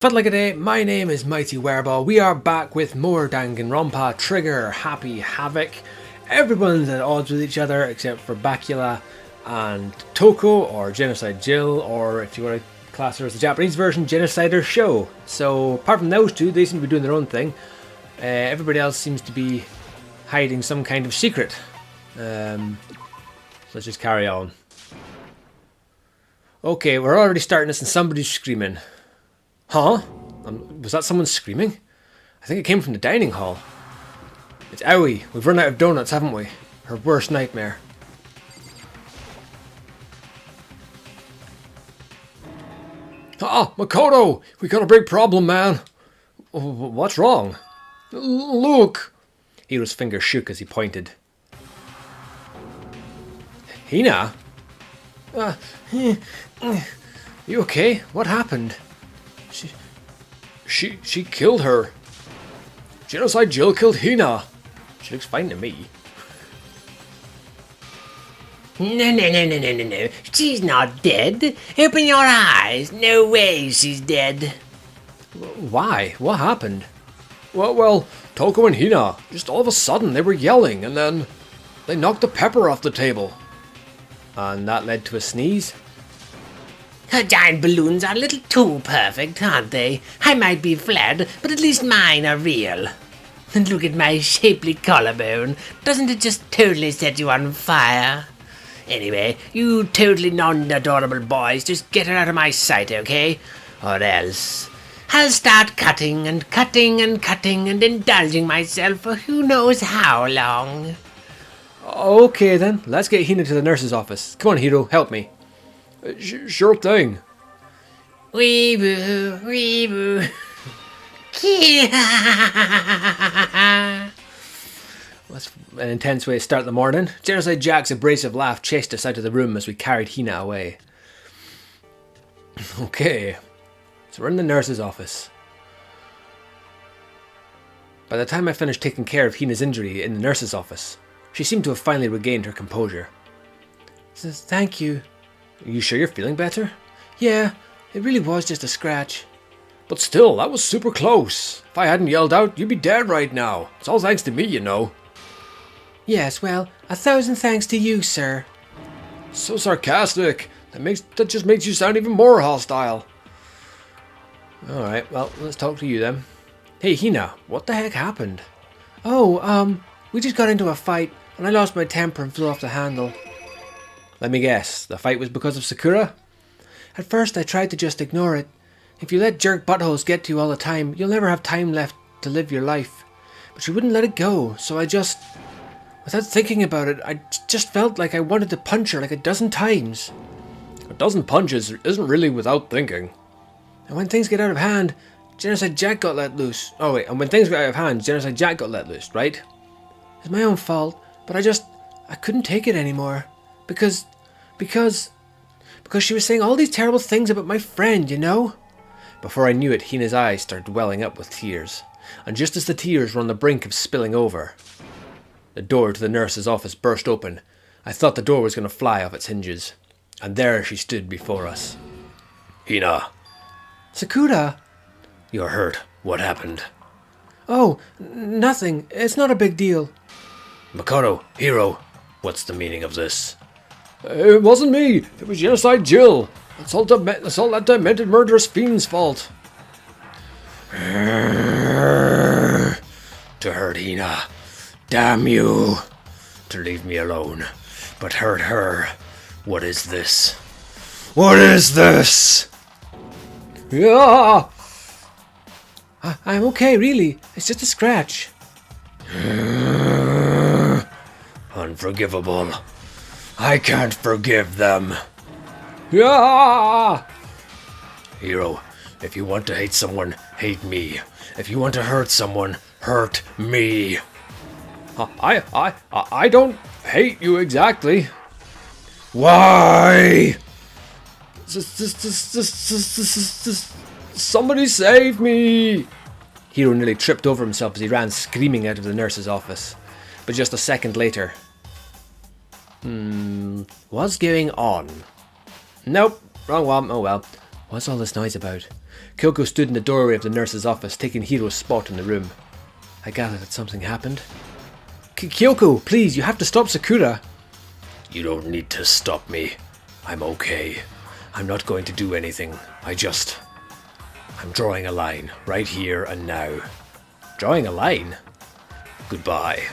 Fadlagaday, my name is Mighty Wereball. We are back with more Danganronpa, Trigger, Happy, Havoc. Everyone's at odds with each other except for Bakula and Toko, or Genocide Jill, or if you want to class her as the Japanese version, Genocider Show. So apart from those two, they seem to be doing their own thing. Everybody else seems to be hiding some kind of secret. Let's just carry on. Okay, we're already starting this and somebody's screaming. Huh? Was that someone screaming? I think it came from the dining hall. It's Aoi. We've run out of donuts, haven't we? Her worst nightmare. Ah, Makoto! We got a big problem, man. What's wrong? Look! Hiro's finger shook as he pointed. Hina? You okay? What happened? She killed her. Genocide Jill killed Hina. She looks fine to me. No. She's not dead. Open your eyes. No way she's dead. Why? What happened? Well, Toko and Hina, just all of a sudden they were yelling and then they knocked the pepper off the table. And that led to a sneeze? Her giant balloons are a little too perfect, aren't they? I might be flat, but at least mine are real. And look at my shapely collarbone. Doesn't it just totally set you on fire? Anyway, you totally non-adorable boys, just get her out of my sight, okay? Or else I'll start cutting and indulging myself for who knows how long. Okay then, let's get Hina to the nurse's office. Come on, Hiro, help me. Sure thing. Weeboo. That's an intense way to start the morning. Genocide Jack's abrasive laugh chased us out of the room as we carried Hina away. Okay, so we're in the nurse's office. By the time I finished taking care of Hina's injury in the nurse's office, she seemed to have finally regained her composure. Thank you. Are you sure you're feeling better? Yeah, it really was just a scratch. But still, that was super close. If I hadn't yelled out, you'd be dead right now. It's all thanks to me, you know. Yes, well, 1,000 thanks to you, sir. So sarcastic. That just makes you sound even more hostile. Alright, well, let's talk to you then. Hey, Hina, what the heck happened? Oh, we just got into a fight, and I lost my temper and flew off the handle. Let me guess, the fight was because of Sakura? At first I tried to just ignore it. If you let jerk buttholes get to you all the time, you'll never have time left to live your life. But she wouldn't let it go, so I just... Without thinking about it, I just felt like I wanted to punch her like a dozen times. A dozen punches isn't really without thinking. And when things get out of hand, Genocide Jack got let loose. Oh wait, and when things got out of hand, Genocide Jack got let loose, right? It's my own fault, but I couldn't take it anymore. Because she was saying all these terrible things about my friend, you know? Before I knew it, Hina's eyes started welling up with tears. And just as the tears were on the brink of spilling over, the door to the nurse's office burst open. I thought the door was going to fly off its hinges. And there she stood before us. Hina. Sakura. You're hurt. What happened? Oh, nothing. It's not a big deal. Makoto, Hiro, what's the meaning of this? It wasn't me. It was Genocide Jill. It's all that demented murderous fiend's fault. To hurt Hina. Damn you. To leave me alone. But hurt her. What is this? What is this? Yeah. I'm okay, really. It's just a scratch. Unforgivable. I can't forgive them. Yeah! Hiro, if you want to hate someone, hate me. If you want to hurt someone, hurt me. I don't hate you exactly. Why? Somebody save me! Hiro nearly tripped over himself as he ran screaming out of the nurse's office. But just a second later... What's going on? Nope, wrong one. Oh well. What's all this noise about? Kyoko stood in the doorway of the nurse's office, taking Hiro's spot in the room. I gather that something happened. Kyoko, please, you have to stop Sakura. You don't need to stop me. I'm okay. I'm not going to do anything. I'm drawing a line, right here and now. Drawing a line? Goodbye.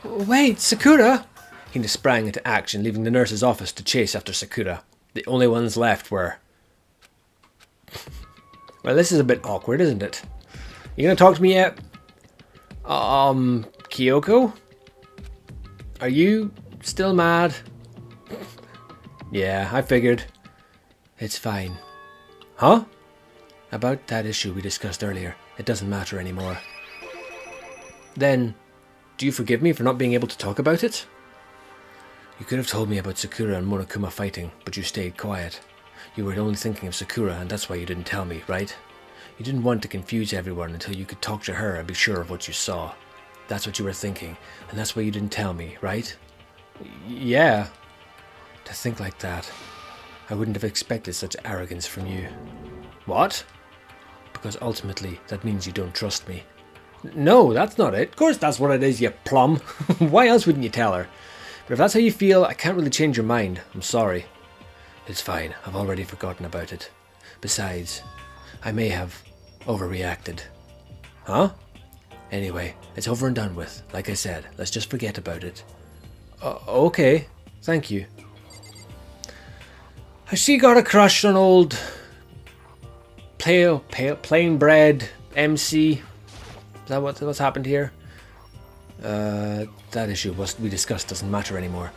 Wait, Sakura! Hina sprang into action, leaving the nurse's office to chase after Sakura. The only ones left were... Well, this is a bit awkward, isn't it? You gonna talk to me yet? Kyoko? Are you still mad? Yeah, I figured. It's fine. Huh? About that issue we discussed earlier. It doesn't matter anymore. Then, do you forgive me for not being able to talk about it? You could have told me about Sakura and Monokuma fighting, but you stayed quiet. You were only thinking of Sakura, and that's why you didn't tell me, right? You didn't want to confuse everyone until you could talk to her and be sure of what you saw. That's what you were thinking, and that's why you didn't tell me, right? Yeah. To think like that. I wouldn't have expected such arrogance from you. What? Because ultimately, that means you don't trust me. No, that's not it. Of course that's what it is, you plum. Why else wouldn't you tell her? But if that's how you feel, I can't really change your mind. I'm sorry. It's fine. I've already forgotten about it. Besides, I may have overreacted. Huh? Anyway, it's over and done with. Like I said, let's just forget about it. Okay. Thank you. Has she got a crush on old... plain bread MC? Is that what's happened here? That issue we discussed doesn't matter anymore.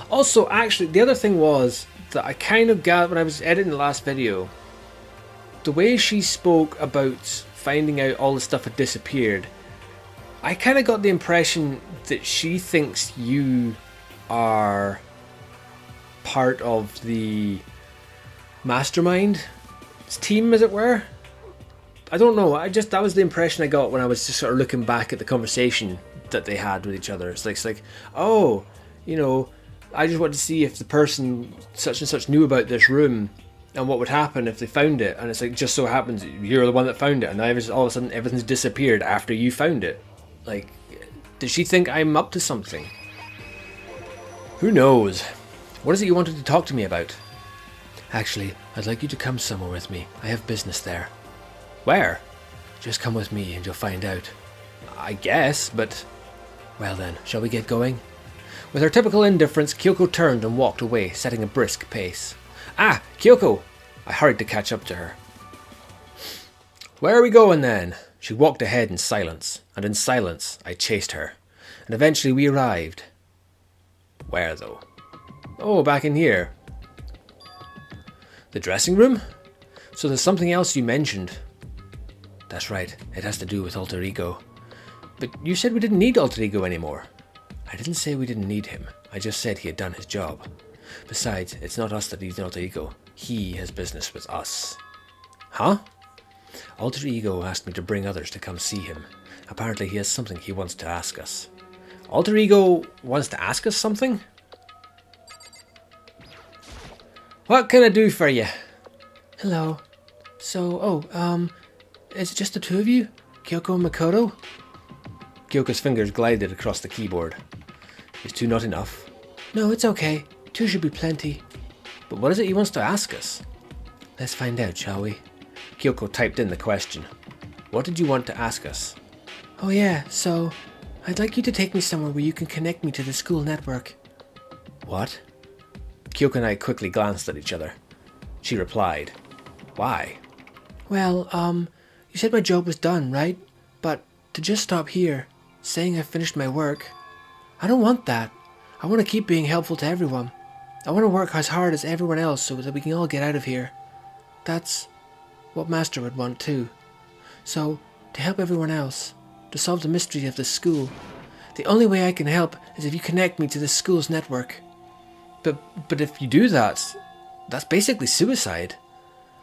Also, actually, the other thing was that I kind of got when I was editing the last video, the way she spoke about finding out all the stuff had disappeared, I kind of got the impression that she thinks you are part of the mastermind team, as it were. I don't know. That was the impression I got when I was just sort of looking back at the conversation that they had with each other. It's like, oh, I just wanted to see if the person such and such knew about this room and what would happen if they found it. And it's like, just so happens you're the one that found it, and now all of a sudden everything's disappeared after you found it. Like, does she think I'm up to something? Who knows? What is it you wanted to talk to me about? Actually, I'd like you to come somewhere with me. I have business there. Where? Just come with me and you'll find out. I guess, but... Well then, shall we get going? With her typical indifference, Kyoko turned and walked away, setting a brisk pace. Ah, Kyoko! I hurried to catch up to her. Where are we going then? She walked ahead in silence, and in silence I chased her. And eventually we arrived. Where though? Oh, back in here. The dressing room? So there's something else you mentioned. That's right, it has to do with alter ego. But you said we didn't need alter ego anymore. I didn't say we didn't need him. I just said he had done his job. Besides, it's not us that needs an alter ego. He has business with us. Huh? Alter ego asked me to bring others to come see him. Apparently he has something he wants to ask us. Alter ego wants to ask us something? What can I do for you? Hello. So, is it just the two of you? Kyoko and Makoto? Kyoko's fingers glided across the keyboard. Is two not enough? No, it's okay. Two should be plenty. But what is it he wants to ask us? Let's find out, shall we? Kyoko typed in the question. What did you want to ask us? Oh yeah, so... I'd like you to take me somewhere where you can connect me to the school network. What? Kyoko and I quickly glanced at each other. She replied. Why? Well, you said my job was done, right? But to just stop here, saying I finished my work, I don't want that. I want to keep being helpful to everyone. I want to work as hard as everyone else so that we can all get out of here. That's what Master would want too. So, to help everyone else, to solve the mystery of this school, the only way I can help is if you connect me to the school's network. But if you do that, that's basically suicide.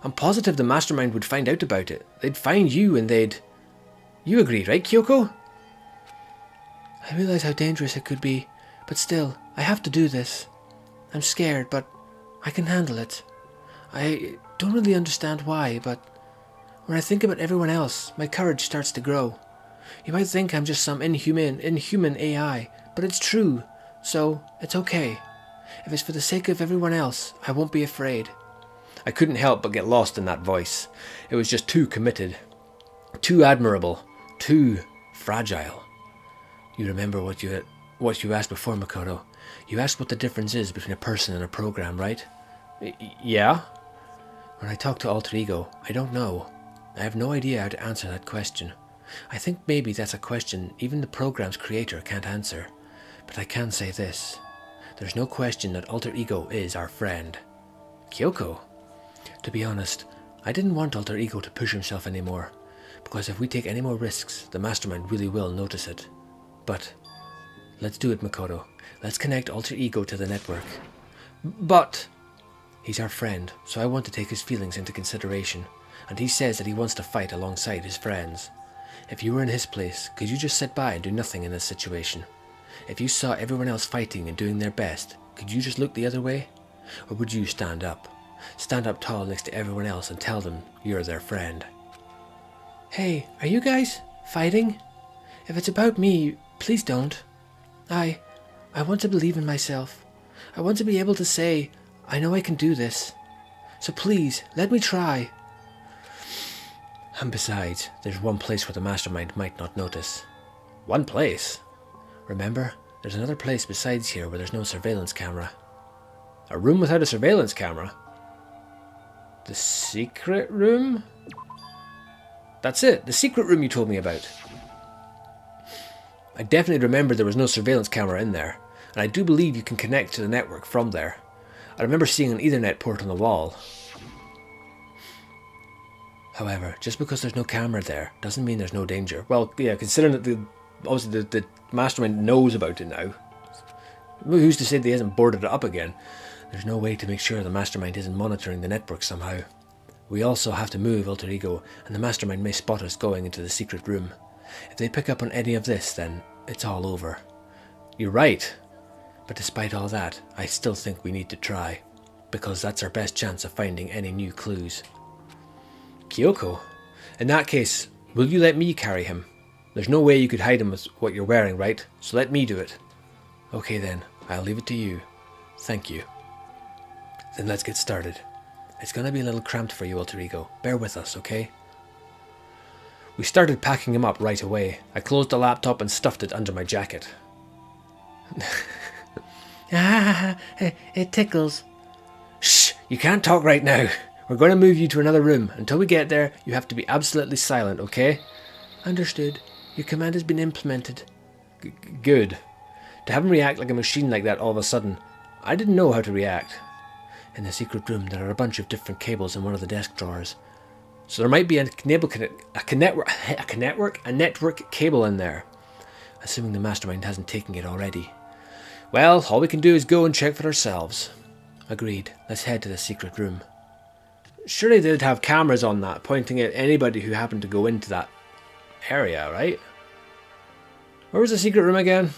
I'm positive the mastermind would find out about it. They'd find you and they'd... You agree, right, Kyoko? I realize how dangerous it could be, but still, I have to do this. I'm scared, but I can handle it. I don't really understand why, but When I think about everyone else, my courage starts to grow. You might think I'm just some inhuman AI, but it's true, so it's okay. If it's for the sake of everyone else, I won't be afraid. I couldn't help but get lost in that voice. It was just too committed, too admirable, too fragile. You remember what you asked before, Makoto? You asked what the difference is between a person and a program, right? Yeah? When I talk to Alter Ego, I don't know. I have no idea how to answer that question. I think maybe that's a question even the program's creator can't answer. But I can say this. There's no question that Alter Ego is our friend. Kyoko? To be honest, I didn't want Alter Ego to push himself anymore, because if we take any more risks, the Mastermind really will notice it. But let's do it, Makoto. Let's connect Alter Ego to the network. But he's our friend, so I want to take his feelings into consideration, and he says that he wants to fight alongside his friends. If you were in his place, could you just sit by and do nothing in this situation? If you saw everyone else fighting and doing their best, could you just look the other way? Or would you stand up? Stand up tall next to everyone else and tell them you're their friend. Hey, are you guys fighting? If it's about me, please don't. I want to believe in myself. I want to be able to say, I know I can do this. So please, let me try. And besides, there's one place where the Mastermind might not notice. One place? Remember, there's another place besides here where there's no surveillance camera. A room without a surveillance camera? The secret room? That's it, the secret room you told me about. I definitely remember there was no surveillance camera in there, and I do believe you can connect to the network from there. I remember seeing an Ethernet port on the wall. However, just because there's no camera there doesn't mean there's no danger. Well, yeah, considering that obviously the Mastermind knows about it now. Who's to say that he hasn't boarded it up again? There's no way to make sure the Mastermind isn't monitoring the network somehow. We also have to move Alter Ego, and the Mastermind may spot us going into the secret room. If they pick up on any of this, then it's all over. You're right. But despite all that, I still think we need to try, because that's our best chance of finding any new clues. Kyoko? In that case, will you let me carry him? There's no way you could hide him with what you're wearing, right? So let me do it. Okay then, I'll leave it to you. Thank you. Then let's get started. It's gonna be a little cramped for you, Alter Ego. Bear with us, okay? We started packing him up right away. I closed the laptop and stuffed it under my jacket. It tickles. Shh! You can't talk right now. We're going to move you to another room. Until we get there, you have to be absolutely silent, okay? Understood. Your command has been implemented. Good. To have him react like a machine like that all of a sudden, I didn't know how to react. In the secret room, there are a bunch of different cables in one of the desk drawers. So there might be a network cable in there. Assuming the Mastermind hasn't taken it already. Well, all we can do is go and check for ourselves. Agreed. Let's head to the secret room. Surely they'd have cameras on that, pointing at anybody who happened to go into that area, right? Where was the secret room again?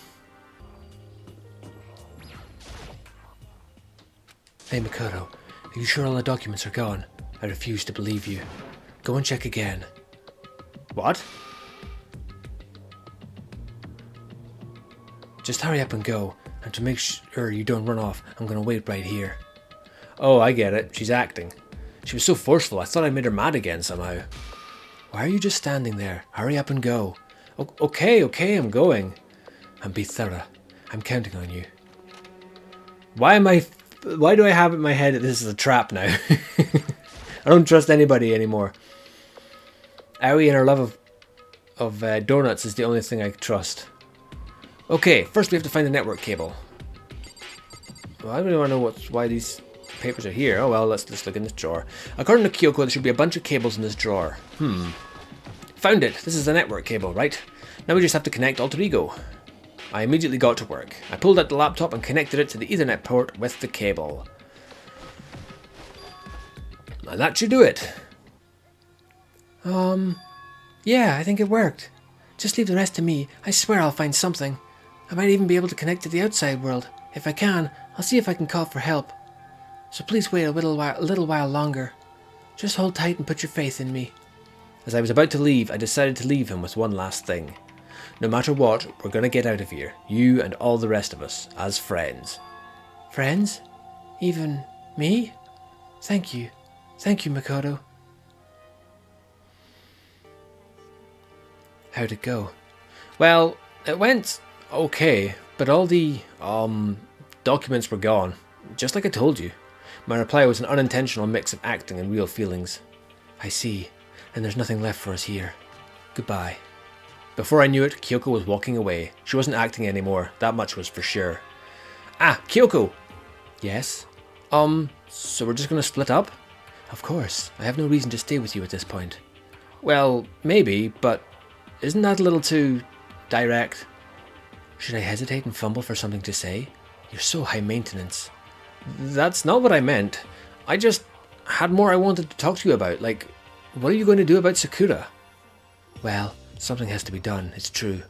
Hey Makoto, are you sure all the documents are gone? I refuse to believe you. Go and check again. What? Just hurry up and go, and to make sure you don't run off, I'm gonna wait right here. Oh, I get it. She's acting. She was so forceful, I thought I made her mad again somehow. Why are you just standing there? Hurry up and go. Okay, I'm going. And be thorough. I'm counting on you. Why do I have it in my head that this is a trap now? I don't trust anybody anymore. Aoi and her love of donuts is the only thing I trust. Okay, first we have to find the network cable. Well, I really want to know why these papers are here. Oh well, let's just look in this drawer. According to Kyoko, there should be a bunch of cables in this drawer. Found it. This is the network cable, right? Now we just have to connect Alter Ego. I immediately got to work. I pulled out the laptop and connected it to the Ethernet port with the cable. And that should do it. Yeah, I think it worked. Just leave the rest to me. I swear I'll find something. I might even be able to connect to the outside world. If I can, I'll see if I can call for help. So please wait a little while longer. Just hold tight and put your faith in me. As I was about to leave, I decided to leave him with one last thing. No matter what, we're gonna get out of here, you and all the rest of us, as friends. Friends? Even me? Thank you. Thank you, Makoto. How'd it go? Well, it went okay, but all the, documents were gone, just like I told you. My reply was an unintentional mix of acting and real feelings. I see, and there's nothing left for us here. Goodbye. Before I knew it, Kyoko was walking away. She wasn't acting anymore, that much was for sure. Ah, Kyoko! Yes? So we're just gonna split up? Of course. I have no reason to stay with you at this point. Well, maybe, but isn't that a little too direct? Should I hesitate and fumble for something to say? You're so high maintenance. That's not what I meant. I just had more I wanted to talk to you about, like, what are you going to do about Sakura? Well, something has to be done, it's true.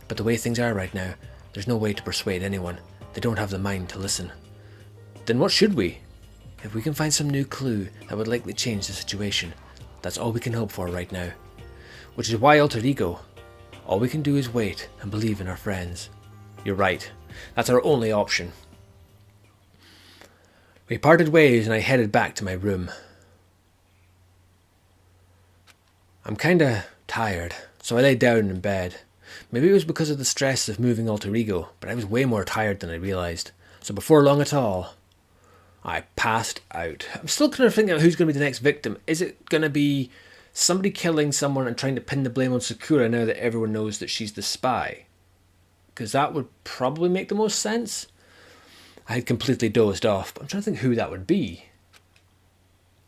But the way things are right now, there's no way to persuade anyone. They don't have the mind to listen. Then what should we? If we can find some new clue that would likely change the situation, that's all we can hope for right now. Which is why alter ego. All we can do is wait and believe in our friends. You're right. That's our only option. We parted ways and I headed back to my room. I'm kinda tired, so I lay down in bed. Maybe it was because of the stress of moving alter ego, but I was way more tired than I realised. So before long at all, I passed out. I'm still kind of thinking about who's going to be the next victim. Is it going to be somebody killing someone and trying to pin the blame on Sakura now that everyone knows that she's the spy? Because that would probably make the most sense. I had completely dozed off, but I'm trying to think who that would be.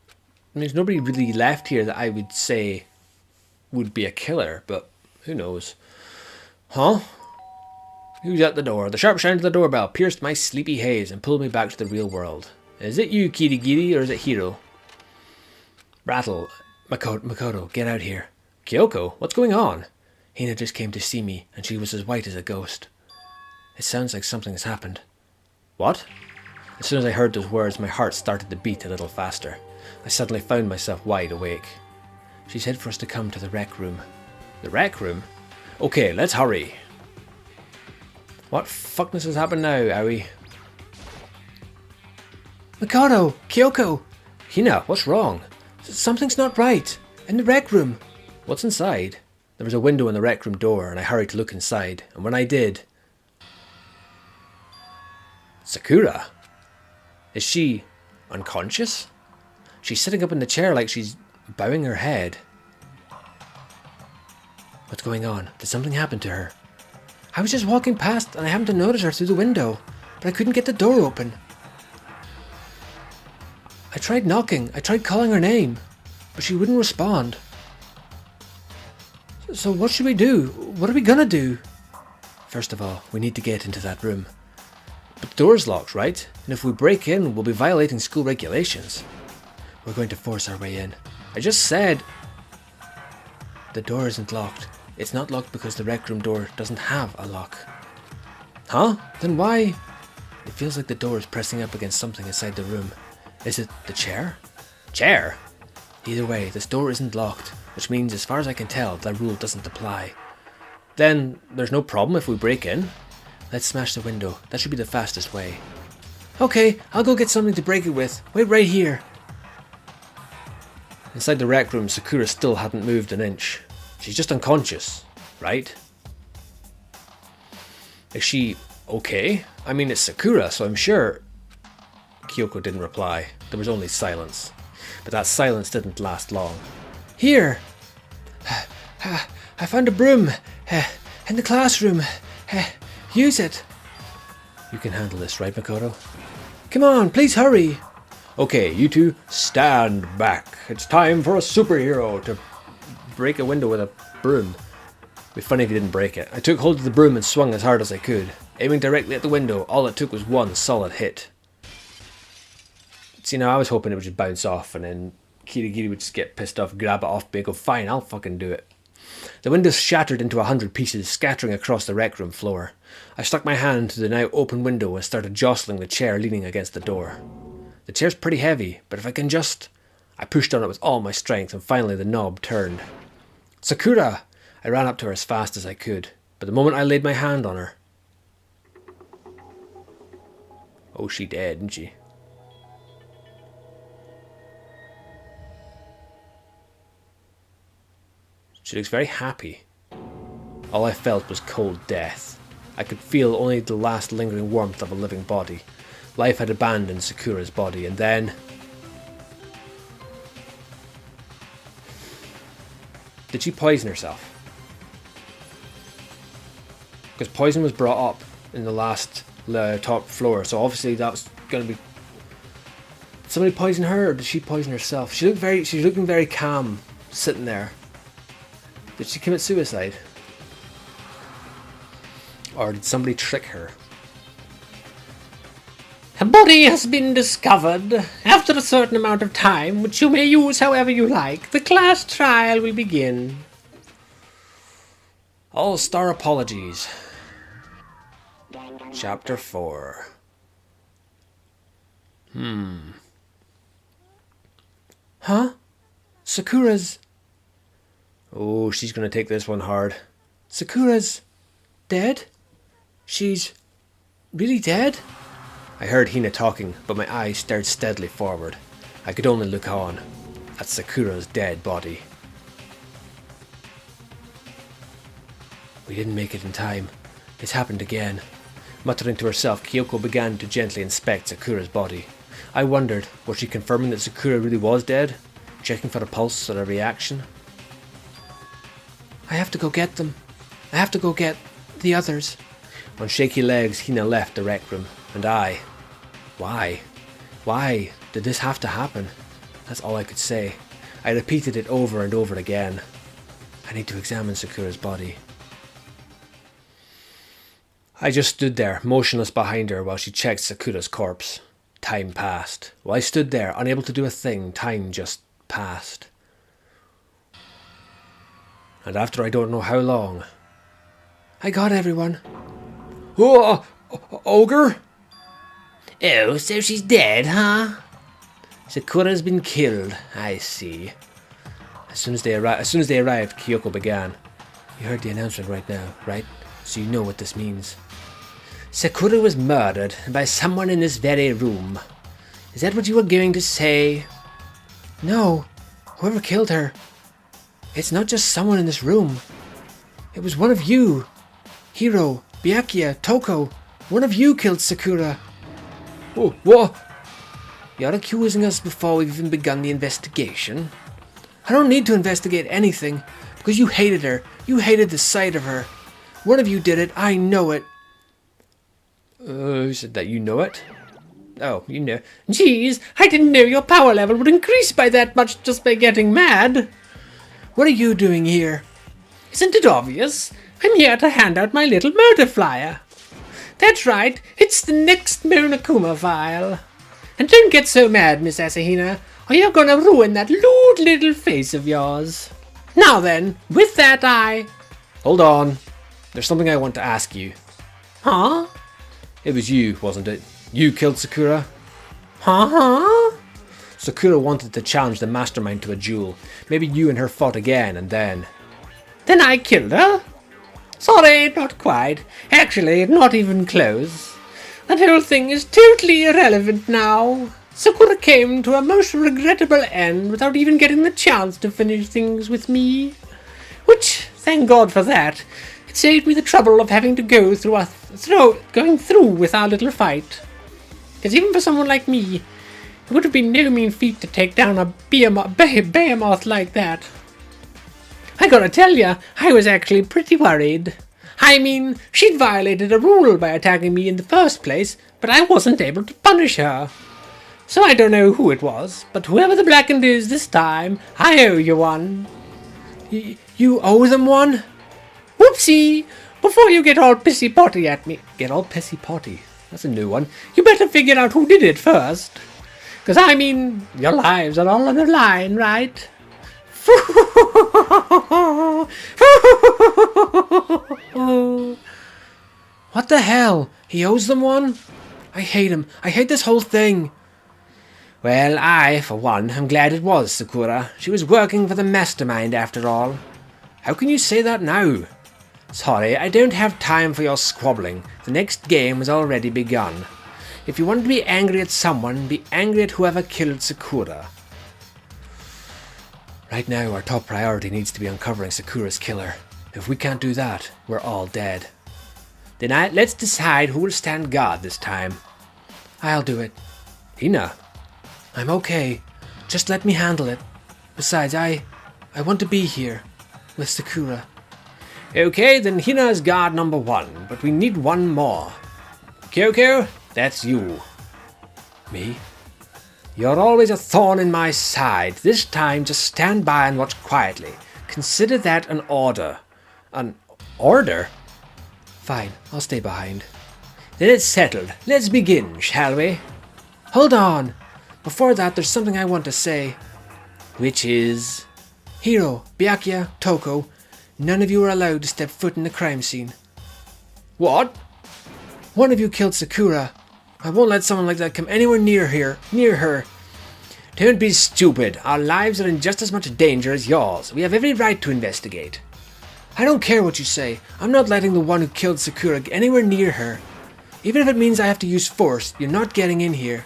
I mean, there's nobody really left here that I would say would be a killer, but who knows? Huh? Who's at the door? The sharp sound of the doorbell pierced my sleepy haze and pulled me back to the real world. Is it you, Kirigiri, or is it Hiro? Rattle. Makoto, get out here. Kyoko, what's going on? Hina just came to see me, and she was as white as a ghost. It sounds like something has happened. What? As soon as I heard those words, my heart started to beat a little faster. I suddenly found myself wide awake. She said for us to come to the rec room. The rec room? Okay, let's hurry. What fuckness has happened now, Aoi? Makoto! Kyoko! Hina, what's wrong? Something's not right. In the rec room. What's inside? There was a window in the rec room door, and I hurried to look inside. And when I did... Sakura? Is she unconscious? She's sitting up in the chair like she's bowing her head. What's going on? Did something happen to her? I was just walking past and I happened to notice her through the window, but I couldn't get the door open. I tried knocking, I tried calling her name, but she wouldn't respond. So what should we do? What are we gonna do? First of all, we need to get into that room. But the door's locked, right? And if we break in, we'll be violating school regulations. We're going to force our way in. I just said... The door isn't locked. It's not locked because the rec room door doesn't have a lock. Huh? Then why? It feels like the door is pressing up against something inside the room. Is it the chair? Chair? Either way, this door isn't locked, which means, as far as I can tell, that rule doesn't apply. Then there's no problem if we break in? Let's smash the window. That should be the fastest way. Okay, I'll go get something to break it with. Wait right here. Inside the rec room, Sakura still hadn't moved an inch. She's just unconscious, right? Is she okay? I mean, it's Sakura, so I'm sure... Kyoko didn't reply. There was only silence. But that silence didn't last long. Here! I found a broom in the classroom. Use it. You can handle this, right, Makoto? Come on, please hurry. Okay, you two, stand back. It's time for a superhero to break a window with a broom. It'd be funny if he didn't break it. I took hold of the broom and swung as hard as I could. Aiming directly at the window, all it took was one solid hit. See, now I was hoping it would just bounce off and then Kirigiri would just get pissed off, grab it off me, and go, fine, I'll fucking do it. The window shattered into 100 pieces, scattering across the rec room floor. I stuck my hand to the now open window and started jostling the chair leaning against the door. The chair's pretty heavy, but if I can just... I pushed on it with all my strength and finally the knob turned. Sakura! I ran up to her as fast as I could, but the moment I laid my hand on her... Oh, she dead, isn't she? She looks very happy. All I felt was cold death. I could feel only the last lingering warmth of a living body. Life had abandoned Sakura's body, and then... Did she poison herself? Because poison was brought up in the last top floor, so obviously that was going to be... Did somebody poison her, or did she poison herself? She's looking very calm, sitting there. Did she commit suicide? Or did somebody trick her? A body has been discovered. After a certain amount of time, which you may use however you like, the class trial will begin. All-star apologies. Chapter 4. Huh? Sakura's... Oh, she's gonna take this one hard. Sakura's... dead? She's... really dead? I heard Hina talking, but my eyes stared steadily forward. I could only look on at Sakura's dead body. We didn't make it in time. It's happened again. Muttering to herself, Kyoko began to gently inspect Sakura's body. I wondered, was she confirming that Sakura really was dead? Checking for a pulse or a reaction? I have to go get them. I have to go get the others. On shaky legs, Hina left the rec room, and I... Why? Why did this have to happen? That's all I could say. I repeated it over and over again. I need to examine Sakura's body. I just stood there, motionless behind her while she checked Sakura's corpse. Time passed. While I stood there, unable to do a thing, time just passed. And after I don't know how long... I got everyone. Oh, ogre? Oh, so she's dead, huh? Sakura's been killed, I see. As soon as they arrived, Kyoko began. You heard the announcement right now, right? So you know what this means. Sakura was murdered by someone in this very room. Is that what you were going to say? No. Whoever killed her... It's not just someone in this room. It was one of you. Hiro, Byakuya, Toko. One of you killed Sakura. Oh, what? You're accusing us before we've even begun the investigation? I don't need to investigate anything, because you hated her. You hated the sight of her. One of you did it. I know it. Who said that? You know it? Oh, you know. Geez, I didn't know your power level would increase by that much just by getting mad. What are you doing here? Isn't it obvious? I'm here to hand out my little murder flyer. That's right, it's the next Monokuma file. And don't get so mad, Miss Asahina, or you're gonna ruin that lewd little face of yours. Now then, with that Hold on. There's something I want to ask you. Huh? It was you, wasn't it? You killed Sakura? Huh? Sakura wanted to challenge the mastermind to a duel. Maybe you and her fought again, and then... Then I killed her? Sorry, not quite. Actually, not even close. That whole thing is totally irrelevant now. Sakura came to a most regrettable end without even getting the chance to finish things with me. Which, thank God for that. It saved me the trouble of having to go going through with our little fight. Because even for someone like me, it would have been no mean feat to take down a behemoth like that. I gotta tell ya, I was actually pretty worried. I mean, she'd violated a rule by attacking me in the first place, but I wasn't able to punish her. So I don't know who it was, but whoever the Blackened is this time, I owe you one. You owe them one? Whoopsie! Before you get all pissy-potty at me... Get all pissy-potty? That's a new one. You better figure out who did it first. 'Cause I mean, your lives are all on the line, right? What the hell? He owes them one? I hate him. I hate this whole thing. Well, I, for one, am glad it was Sakura. She was working for the mastermind after all. How can you say that now? Sorry, I don't have time for your squabbling. The next game has already begun. If you want to be angry at someone, be angry at whoever killed Sakura. Right now, our top priority needs to be uncovering Sakura's killer. If we can't do that, we're all dead. Then let's decide who will stand guard this time. I'll do it. Hina. I'm okay. Just let me handle it. Besides, I want to be here with Sakura. Okay, then Hina is guard number 1, but we need one more. Kyoko, that's you. Me? You're always a thorn in my side. This time, just stand by and watch quietly. Consider that an order. An order? Fine, I'll stay behind. Then it's settled. Let's begin, shall we? Hold on! Before that, there's something I want to say. Which is? Hiro, Byakuya, Toko, none of you are allowed to step foot in the crime scene. What? One of you killed Sakura. I won't let someone like that come anywhere near her. Don't be stupid. Our lives are in just as much danger as yours. We have every right to investigate. I don't care what you say. I'm not letting the one who killed Sakura get anywhere near her. Even if it means I have to use force, you're not getting in here.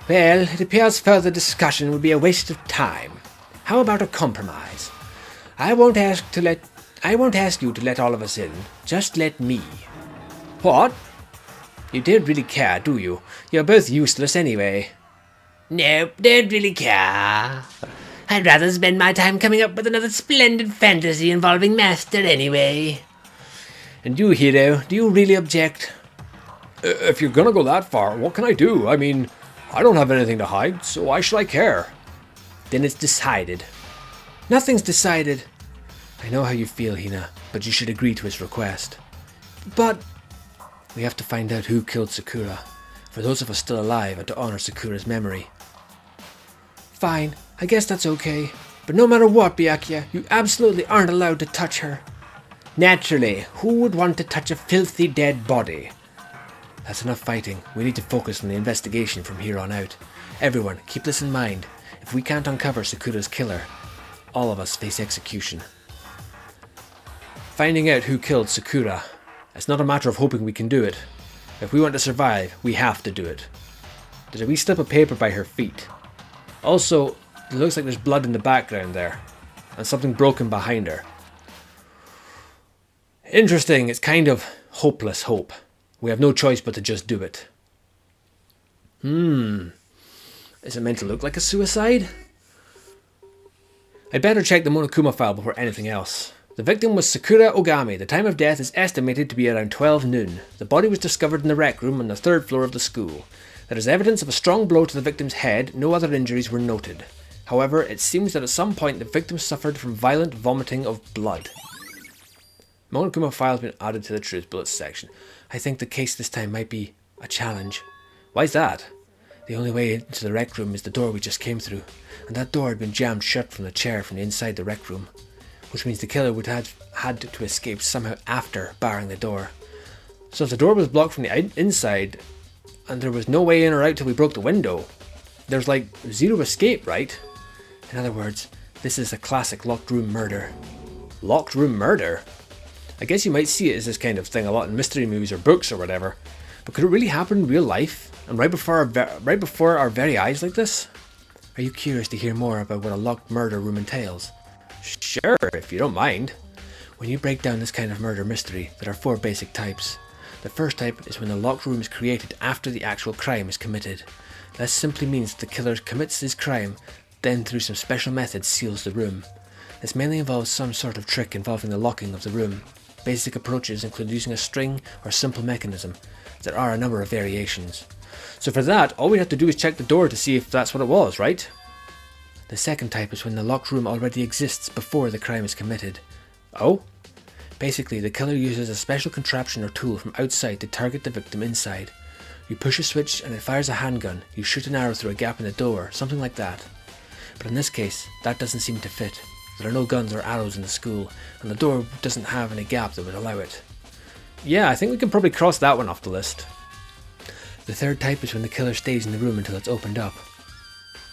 Well, it appears further discussion would be a waste of time. How about a compromise? I won't ask you to let all of us in. Just let me. What? You don't really care, do you? You're both useless anyway. Nope, don't really care. I'd rather spend my time coming up with another splendid fantasy involving Master anyway. And you, Hiro, do you really object? If you're gonna go that far, what can I do? I mean, I don't have anything to hide, so why should I care? Then it's decided. Nothing's decided. I know how you feel, Hina, but you should agree to his request. But we have to find out who killed Sakura, for those of us still alive and to honor Sakura's memory. Fine, I guess that's okay. But no matter what, Byakuya, you absolutely aren't allowed to touch her. Naturally, who would want to touch a filthy dead body? That's enough fighting. We need to focus on the investigation from here on out. Everyone, keep this in mind. If we can't uncover Sakura's killer, all of us face execution. Finding out who killed Sakura. It's not a matter of hoping we can do it. If we want to survive, we have to do it. There's a wee slip of paper by her feet. Also, it looks like there's blood in the background there, and something broken behind her. Interesting, it's kind of hopeless hope. We have no choice but to just do it. Is it meant to look like a suicide? I'd better check the Monokuma file before anything else. The victim was Sakura Ogami. The time of death is estimated to be around 12 noon. The body was discovered in the rec room on the 3rd floor of the school. There is evidence of a strong blow to the victim's head. No other injuries were noted. However, it seems that at some point the victim suffered from violent vomiting of blood. Monokuma file has been added to the Truth Bullets section. I think the case this time might be a challenge. Why's that? The only way into the rec room is the door we just came through, and that door had been jammed shut from the chair from inside the rec room, which means the killer would have had to escape somehow after barring the door. So if the door was blocked from the inside, and there was no way in or out till we broke the window, there's like zero escape, right? In other words, this is a classic locked room murder. Locked room murder? I guess you might see it as this kind of thing a lot in mystery movies or books or whatever. But could it really happen in real life? And right before our very eyes like this? Are you curious to hear more about what a locked murder room entails? Sure, if you don't mind. When you break down this kind of murder mystery, there are 4 basic types. The first type is when the locked room is created after the actual crime is committed. This simply means the killer commits his crime, then through some special methods seals the room. This mainly involves some sort of trick involving the locking of the room. Basic approaches include using a string or simple mechanism. There are a number of variations. So for that, all we have to do is check the door to see if that's what it was, right? The second type is when the locked room already exists before the crime is committed. Oh? Basically, the killer uses a special contraption or tool from outside to target the victim inside. You push a switch and it fires a handgun. You shoot an arrow through a gap in the door, something like that. But in this case, that doesn't seem to fit. There are no guns or arrows in the school, and the door doesn't have any gap that would allow it. Yeah, I think we can probably cross that one off the list. The third type is when the killer stays in the room until it's opened up.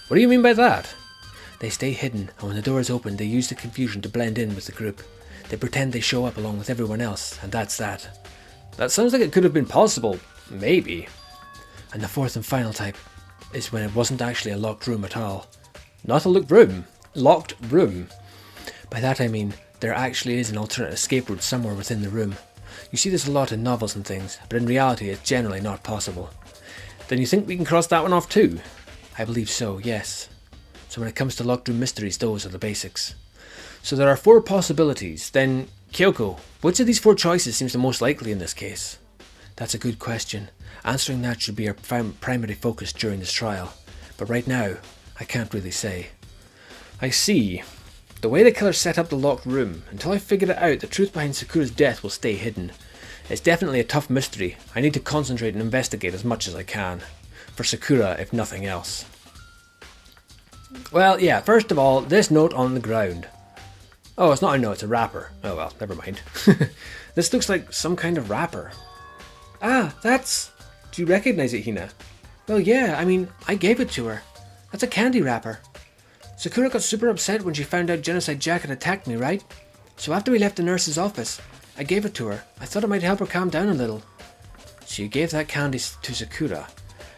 What do you mean by that? They stay hidden, and when the door is opened, they use the confusion to blend in with the group. They pretend they show up along with everyone else, and that's that. That sounds like it could have been possible. Maybe. And the fourth and final type is when it wasn't actually a locked room at all. Not a locked room. Locked room. By that I mean, there actually is an alternate escape route somewhere within the room. You see this a lot in novels and things, but in reality it's generally not possible. Then you think we can cross that one off too? I believe so, yes. So when it comes to locked room mysteries, those are the basics. So there are 4 possibilities. Then, Kyoko, which of these 4 choices seems the most likely in this case? That's a good question. Answering that should be our primary focus during this trial. But right now, I can't really say. I see. The way the killer set up the locked room, until I figured it out, the truth behind Sakura's death will stay hidden. It's definitely a tough mystery. I need to concentrate and investigate as much as I can. For Sakura, if nothing else. Well, yeah, first of all, this note on the ground. Oh, it's not a note, it's a wrapper. Oh well, never mind. This looks like some kind of wrapper. Ah, that's... Do you recognize it, Hina? Well, yeah, I mean, I gave it to her. That's a candy wrapper. Sakura got super upset when she found out Genocide Jack had attacked me, right? So after we left the nurse's office, I gave it to her. I thought it might help her calm down a little. So you gave that candy to Sakura?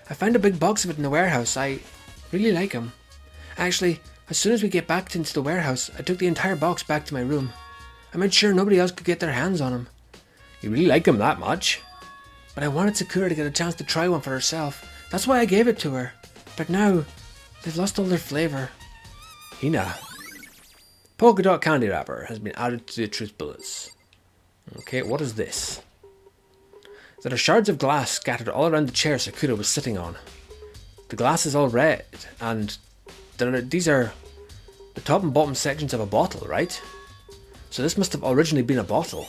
I found a big box of it in the warehouse. I really like them. Actually, as soon as we get back into the warehouse, I took the entire box back to my room. I made sure nobody else could get their hands on them. You really like them that much? But I wanted Sakura to get a chance to try one for herself. That's why I gave it to her. But now, they've lost all their flavour. Hina. Polka dot candy wrapper has been added to the truth bullets. Okay, what is this? There are shards of glass scattered all around the chair Sakura was sitting on. The glass is all red, and these are the top and bottom sections of a bottle, right? So this must have originally been a bottle.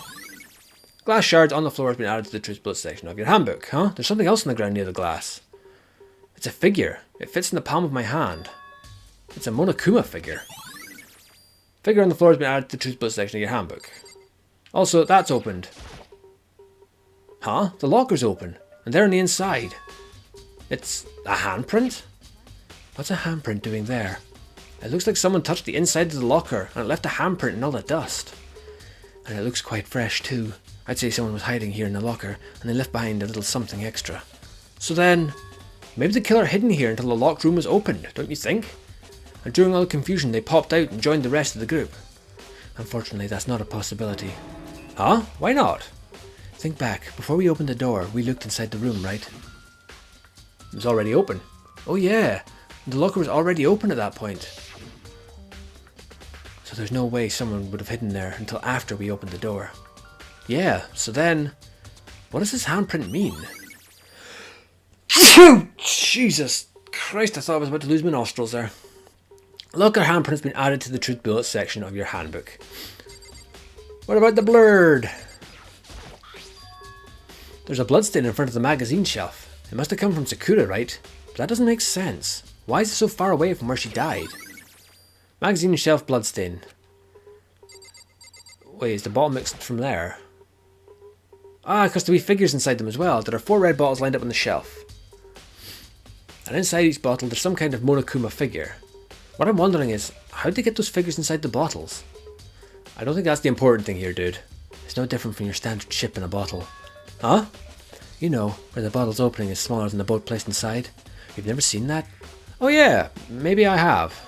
Glass shards on the floor has been added to the truth bullets section of your handbook, huh? There's something else on the ground near the glass. It's a figure. It fits in the palm of my hand. It's a Monokuma figure. Figure on the floor has been added to the truth bullets section of your handbook. Also, that's opened. Huh? The locker's open, and they're on the inside. It's a handprint? What's a handprint doing there? It looks like someone touched the inside of the locker, and it left a handprint in all the dust. And it looks quite fresh too. I'd say someone was hiding here in the locker, and they left behind a little something extra. So then, maybe the killer hidden here until the locked room was opened, don't you think? And during all the confusion they popped out and joined the rest of the group. Unfortunately, that's not a possibility. Huh? Why not? Think back. Before we opened the door, we looked inside the room, right? It was already open. Oh yeah, the locker was already open at that point. So there's no way someone would have hidden there until after we opened the door. Yeah, so then, what does this handprint mean? Jesus Christ, I thought I was about to lose my nostrils there. Locker handprint has been added to the truth bullets section of your handbook. What about the blurred? There's a bloodstain in front of the magazine shelf. It must have come from Sakura, right? But that doesn't make sense. Why is it so far away from where she died? Magazine shelf bloodstain. Wait, is the bottle mixed from there? Ah, because there be figures inside them as well. There are 4 red bottles lined up on the shelf. And inside each bottle there's some kind of Monokuma figure. What I'm wondering is, how did they get those figures inside the bottles? I don't think that's the important thing here, dude. It's no different from your standard chip in a bottle. Huh? You know, where the bottle's opening is smaller than the boat placed inside. You've never seen that? Oh yeah, maybe I have.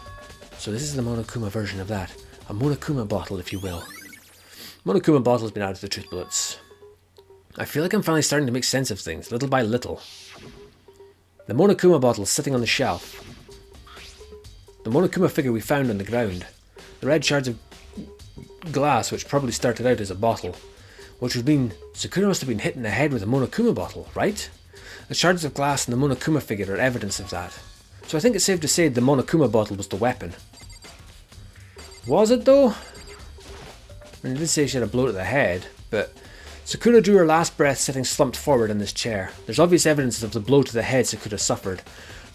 So this is the Monokuma version of that. A Monokuma bottle, if you will. Monokuma bottle has been added to the truth bullets. I feel like I'm finally starting to make sense of things, little by little. The Monokuma bottle is sitting on the shelf. The Monokuma figure we found on the ground. The red shards of glass, which probably started out as a bottle. Which would mean Sakura must have been hit in the head with a Monokuma bottle, right? The shards of glass and the Monokuma figure are evidence of that. So I think it's safe to say the Monokuma bottle was the weapon. Was it though? I mean, it did say she had a blow to the head, but Sakura drew her last breath sitting slumped forward in this chair. There's obvious evidence of the blow to the head Sakura suffered.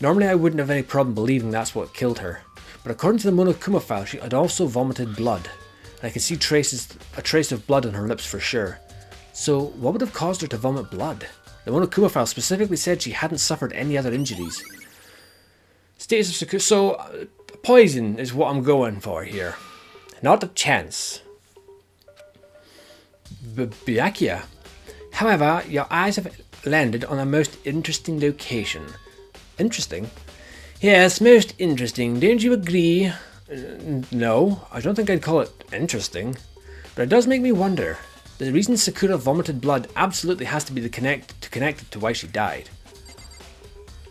Normally I wouldn't have any problem believing that's what killed her, but according to the Monokuma file she had also vomited blood, and I could see a trace of blood on her lips for sure. So what would have caused her to vomit blood? The Monokuma file specifically said she hadn't suffered any other injuries. Status of Sakura. So Poison is what I'm going for here. Not a chance. Byakuya. However, your eyes have landed on a most interesting location. Interesting? Yes, most interesting. Don't you agree? No, I don't think I'd call it interesting. But it does make me wonder. The reason Sakura vomited blood absolutely has to be connected to why she died.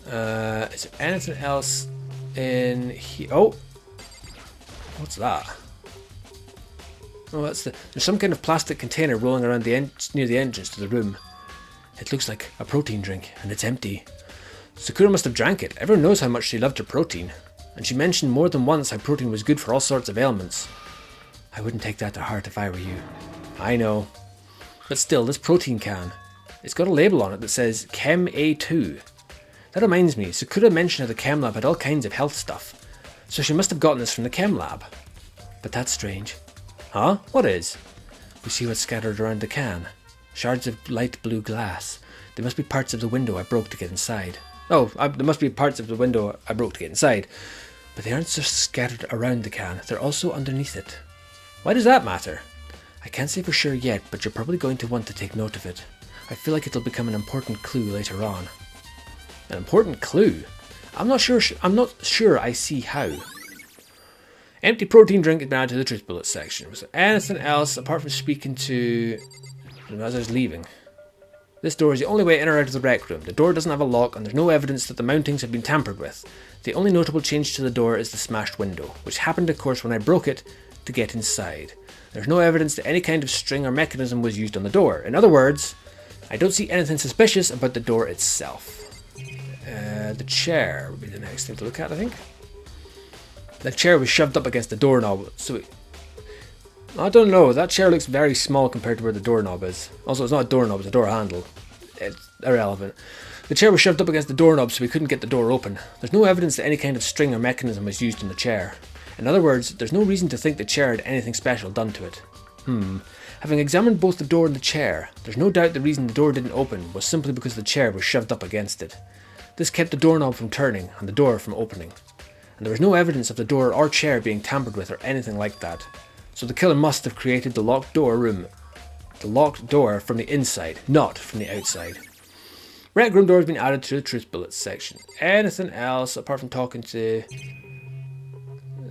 Is there anything else in here? Oh! What's that? Oh, there's some kind of plastic container rolling around near the entrance to the room. It looks like a protein drink, and it's empty. Sakura must have drank it. Everyone knows how much she loved her protein. And she mentioned more than once how protein was good for all sorts of ailments. I wouldn't take that to heart if I were you. I know. But still, this protein can. It's got a label on it that says Chem A2. That reminds me, Sakura mentioned how the Chem Lab had all kinds of health stuff. So she must have gotten this from the Chem Lab. But that's strange. Huh? What is? We see what's scattered around the can. Shards of light blue glass. There must be parts of the window I broke to get inside. Oh, there must be parts of the window I broke to get inside. But they aren't just scattered around the can, they're also underneath it. Why does that matter? I can't say for sure yet, but you're probably going to want to take note of it. I feel like it'll become an important clue later on. An important clue? I'm not sure I see how. Empty protein drink is added to the truth bullet section. Was there anything else apart from speaking to as I was leaving? This door is the only way in or out of the rec room. The door doesn't have a lock and there's no evidence that the mountings have been tampered with. The only notable change to the door is the smashed window, which happened of course when I broke it to get inside. There's no evidence that any kind of string or mechanism was used on the door. In other words, I don't see anything suspicious about the door itself. The chair would be the next thing to look at, I think. The chair was shoved up against the doorknob, so I don't know, that chair looks very small compared to where the doorknob is. Also, it's not a doorknob, it's a door handle. It's irrelevant. The chair was shoved up against the doorknob so we couldn't get the door open. There's no evidence that any kind of string or mechanism was used in the chair. In other words, there's no reason to think the chair had anything special done to it. Having examined both the door and the chair, there's no doubt the reason the door didn't open was simply because the chair was shoved up against it. This kept the doorknob from turning and the door from opening. And there was no evidence of the door or chair being tampered with or anything like that. So the killer must have created the locked door from the inside, not from the outside. Rec room door has been added to the truth bullets section. Anything else apart from talking to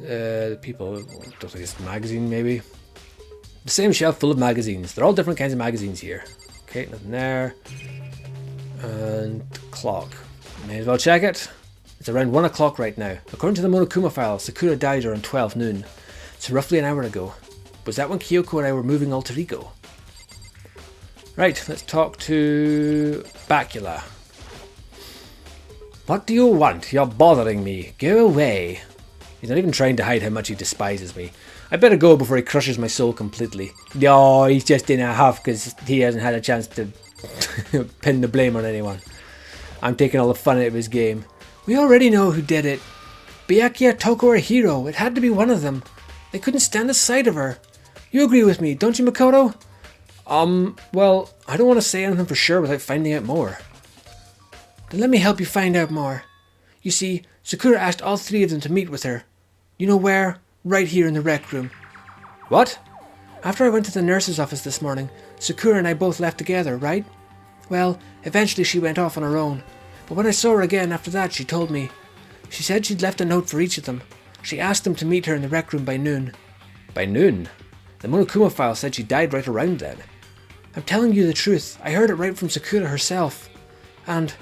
the people? Don't think it's a magazine, maybe. The same shelf full of magazines. They're all different kinds of magazines here. Okay, nothing there. And clock. May as well check it. It's around 1 o'clock right now. According to the Monokuma file, Sakura died around 12 noon. So roughly an hour ago. Was that when Kyoko and I were moving alter ego? Right, let's talk to Bacula. What do you want? You're bothering me. Go away. He's not even trying to hide how much he despises me. I better go before he crushes my soul completely. No, he's just in a huff because he hasn't had a chance to pin the blame on anyone. I'm taking all the fun out of his game. We already know who did it. Byakuya, Toko, or Hiro. It had to be one of them. They couldn't stand the sight of her. You agree with me, don't you, Makoto? Well, I don't want to say anything for sure without finding out more. Then let me help you find out more. You see, Sakura asked all three of them to meet with her. You know where? Right here in the rec room. What? After I went to the nurse's office this morning, Sakura and I both left together, right? Well, eventually she went off on her own. But when I saw her again after that, she told me. She said she'd left a note for each of them. She asked them to meet her in the rec room by noon. By noon? The Monokuma file said she died right around then. I'm telling you the truth. I heard it right from Sakura herself. And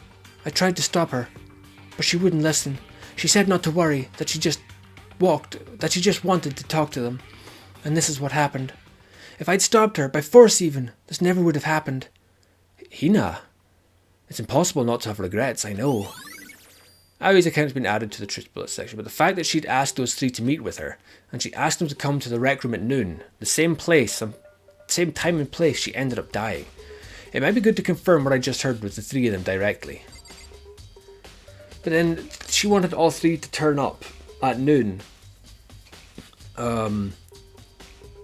I tried to stop her. But she wouldn't listen. She said not to worry, that she just wanted to talk to them. And this is what happened. If I'd stopped her, by force even, this never would have happened. Hina? It's impossible not to have regrets, I know. Aoi's account's been added to the truth bullet section, but the fact that she'd asked those three to meet with her, and she asked them to come to the rec room at noon, the same time and place she ended up dying. It might be good to confirm what I just heard with the three of them directly. But then, she wanted all three to turn up at noon.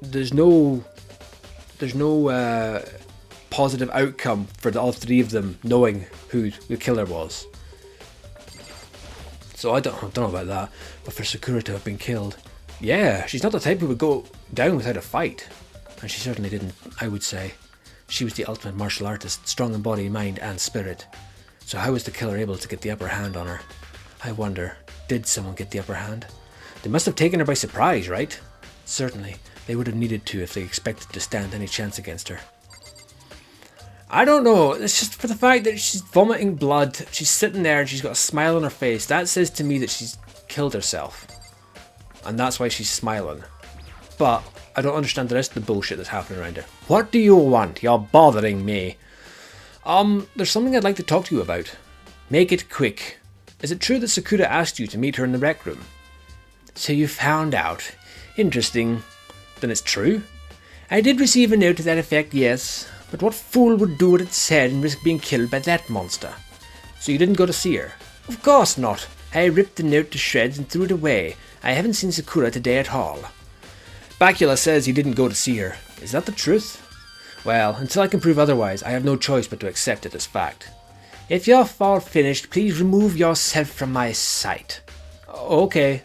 There's no positive outcome for all three of them knowing who the killer was. So I don't know about that, but for Sakura to have been killed, yeah, she's not the type who would go down without a fight. And she certainly didn't, I would say. She was the ultimate martial artist, strong in body, mind and spirit. So how was the killer able to get the upper hand on her? I wonder, did someone get the upper hand? They must have taken her by surprise, right? Certainly, they would have needed to if they expected to stand any chance against her. I don't know, it's just for the fact that she's vomiting blood, she's sitting there and she's got a smile on her face. That says to me that she's killed herself. And that's why she's smiling. But I don't understand the rest of the bullshit that's happening around her. What do you want? You're bothering me. There's something I'd like to talk to you about. Make it quick. Is it true that Sakura asked you to meet her in the rec room? So you found out. Interesting. Then it's true? I did receive a note to that effect, yes. But what fool would do what it said and risk being killed by that monster? So you didn't go to see her? Of course not. I ripped the note to shreds and threw it away. I haven't seen Sakura today at all. Bacula says he didn't go to see her. Is that the truth? Well, until I can prove otherwise, I have no choice but to accept it as fact. If you're all finished, please remove yourself from my sight. Okay.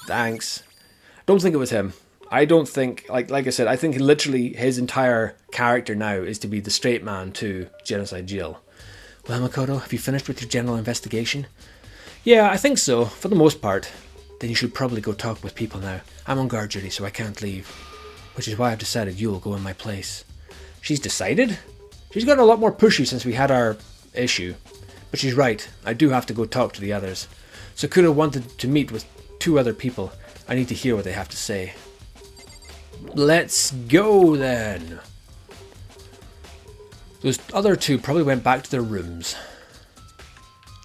Thanks. Don't think it was him. I don't think, like I said, I think literally his entire character now is to be the straight man to Genocide Jill. Well, Makoto, have you finished with your general investigation? Yeah, I think so, for the most part. Then you should probably go talk with people now. I'm on guard duty, so I can't leave. Which is why I've decided you'll go in my place. She's decided? She's gotten a lot more pushy since we had our issue. But she's right, I do have to go talk to the others. Sakura wanted to meet with 2 other people. I need to hear what they have to say. Let's go then. Those other 2 probably went back to their rooms.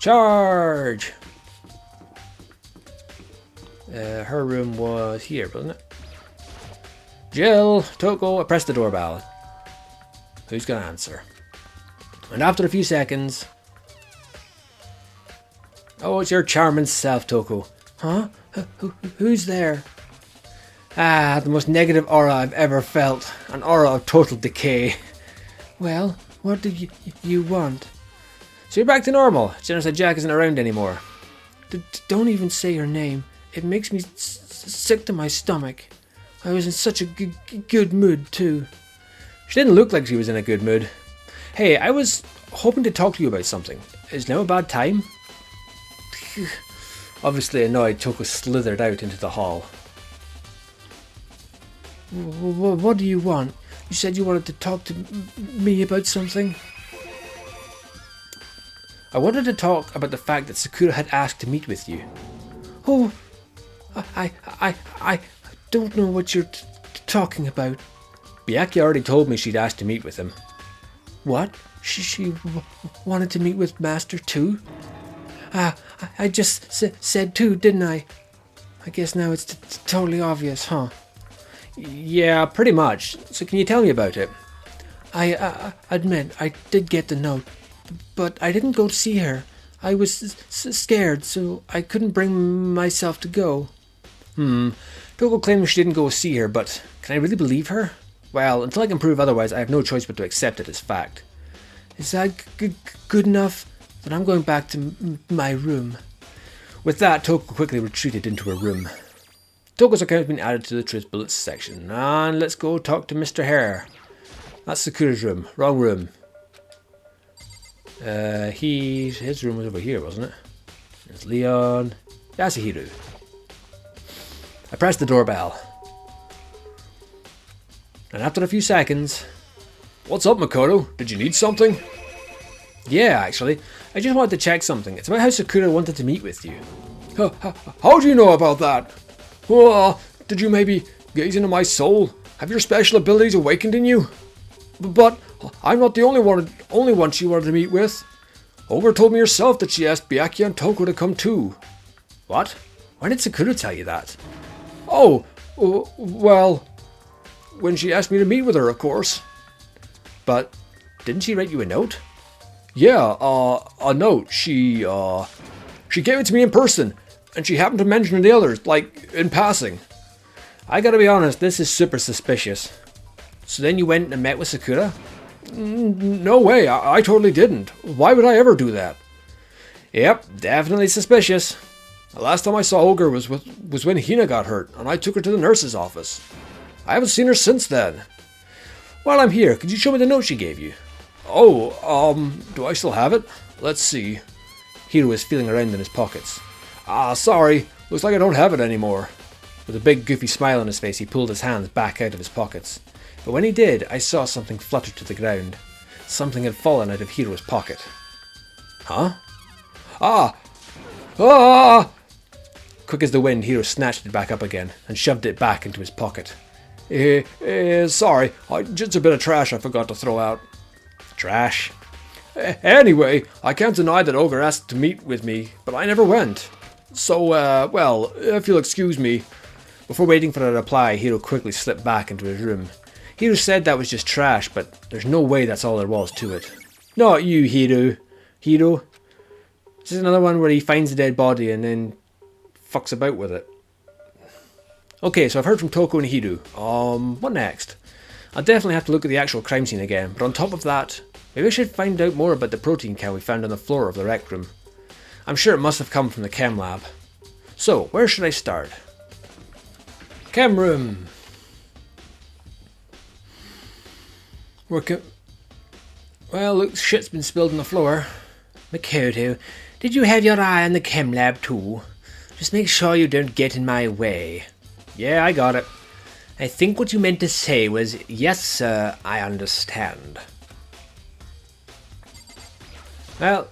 Charge! Her room was here, wasn't it? Jill, Toko, I pressed the doorbell. Who's gonna answer? And after a few seconds... Oh, it's your charming self, Toko. Huh? Who's there? Ah, the most negative aura I've ever felt. An aura of total decay. Well, what do you want? So you're back to normal. Genocide Jack isn't around anymore. Don't even say her name. It makes me sick to my stomach. I was in such a good mood, too. She didn't look like she was in a good mood. Hey, I was hoping to talk to you about something. Is now a bad time? Obviously annoyed, Toko slithered out into the hall. What do you want? You said you wanted to talk to me about something? I wanted to talk about the fact that Sakura had asked to meet with you. Oh, I don't know what you're talking about. Byakuya already told me she'd asked to meet with him. What? She wanted to meet with Master too? I just said too, didn't I? I guess now it's totally obvious, huh? Yeah, pretty much. So can you tell me about it? I admit I did get the note, but I didn't go to see her. I was scared, so I couldn't bring myself to go. Toko claims she didn't go see her, but can I really believe her? Well, until I can prove otherwise, I have no choice but to accept it as fact. Is that good enough? Then I'm going back to my room. With that, Toko quickly retreated into her room. Toko's account has been added to the Truth Bullets section. And let's go talk to Mr. Hare. That's Sakura's room. Wrong room. His room was over here, wasn't it? There's Leon. Yasuhiro. I pressed the doorbell. And after a few seconds... What's up, Makoto? Did you need something? Yeah, actually. I just wanted to check something. It's about how Sakura wanted to meet with you. How do you know about that? Oh, did you maybe gaze into my soul? Have your special abilities awakened in you? But I'm not the only one she wanted to meet with. Ogre told me herself that she asked Byakuya and Toko to come too. What? When did Sakura tell you that? Oh, well, when she asked me to meet with her, of course. But didn't she write you a note? Yeah, a note. She gave it to me in person, and she happened to mention the others, like, in passing. I gotta be honest, this is super suspicious. So then you went and met with Sakura? No way, I totally didn't. Why would I ever do that? Yep, definitely suspicious. The last time I saw Ogre was when Hina got hurt, and I took her to the nurse's office. I haven't seen her since then. While I'm here, could you show me the note she gave you? Oh, do I still have it? Let's see. Hiro is feeling around in his pockets. Sorry. Looks like I don't have it anymore. With a big goofy smile on his face, he pulled his hands back out of his pockets. But when he did, I saw something flutter to the ground. Something had fallen out of Hiro's pocket. Huh? Ah! Quick as the wind, Hiro snatched it back up again and shoved it back into his pocket. Sorry, just a bit of trash I forgot to throw out. Trash? Anyway, I can't deny that Ogre asked to meet with me, but I never went. So, well, if you'll excuse me. Before waiting for a reply, Hiro quickly slipped back into his room. Hiro said that was just trash, but there's no way that's all there was to it. Not you, Hiro. Hiro? This is another one where he finds a dead body and then fucks about with it. Okay, so I've heard from Toko and Hiro. What next? I'll definitely have to look at the actual crime scene again, but on top of that, maybe I should find out more about the protein cow we found on the floor of the rec room. I'm sure it must have come from the chem lab. So, where should I start? Chem room. Well, looks shit's been spilled on the floor. Makoto, did you have your eye on the chem lab too? Just make sure you don't get in my way. Yeah, I got it. I think what you meant to say was, yes sir, I understand. Well,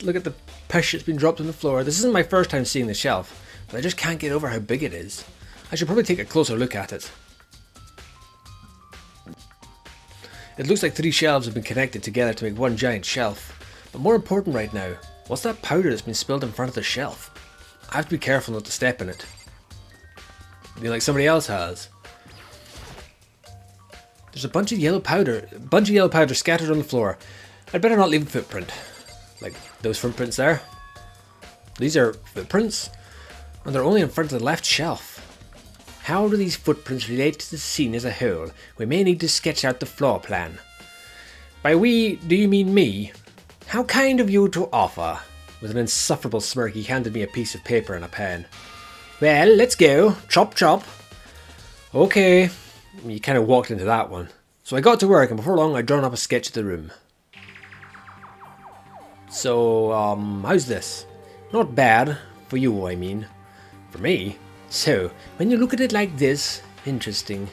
look at the piss that's been dropped on the floor. This isn't my first time seeing the shelf, but I just can't get over how big it is. I should probably take a closer look at it. It looks like 3 shelves have been connected together to make one giant shelf. But more important right now, what's that powder that's been spilled in front of the shelf? I have to be careful not to step in it. Like somebody else has. There's a bunch of yellow powder scattered on the floor. I'd better not leave a footprint. Like those footprints there. These are footprints, and they're only in front of the left shelf. How do these footprints relate to the scene as a whole? We may need to sketch out the floor plan. By we, do you mean me? How kind of you to offer. With an insufferable smirk, he handed me a piece of paper and a pen. Well, let's go. Chop chop. Okay. You kind of walked into that one. So I got to work, and before long I'd drawn up a sketch of the room. So, how's this? Not bad. For you, I mean. For me? So, when you look at it like this, interesting.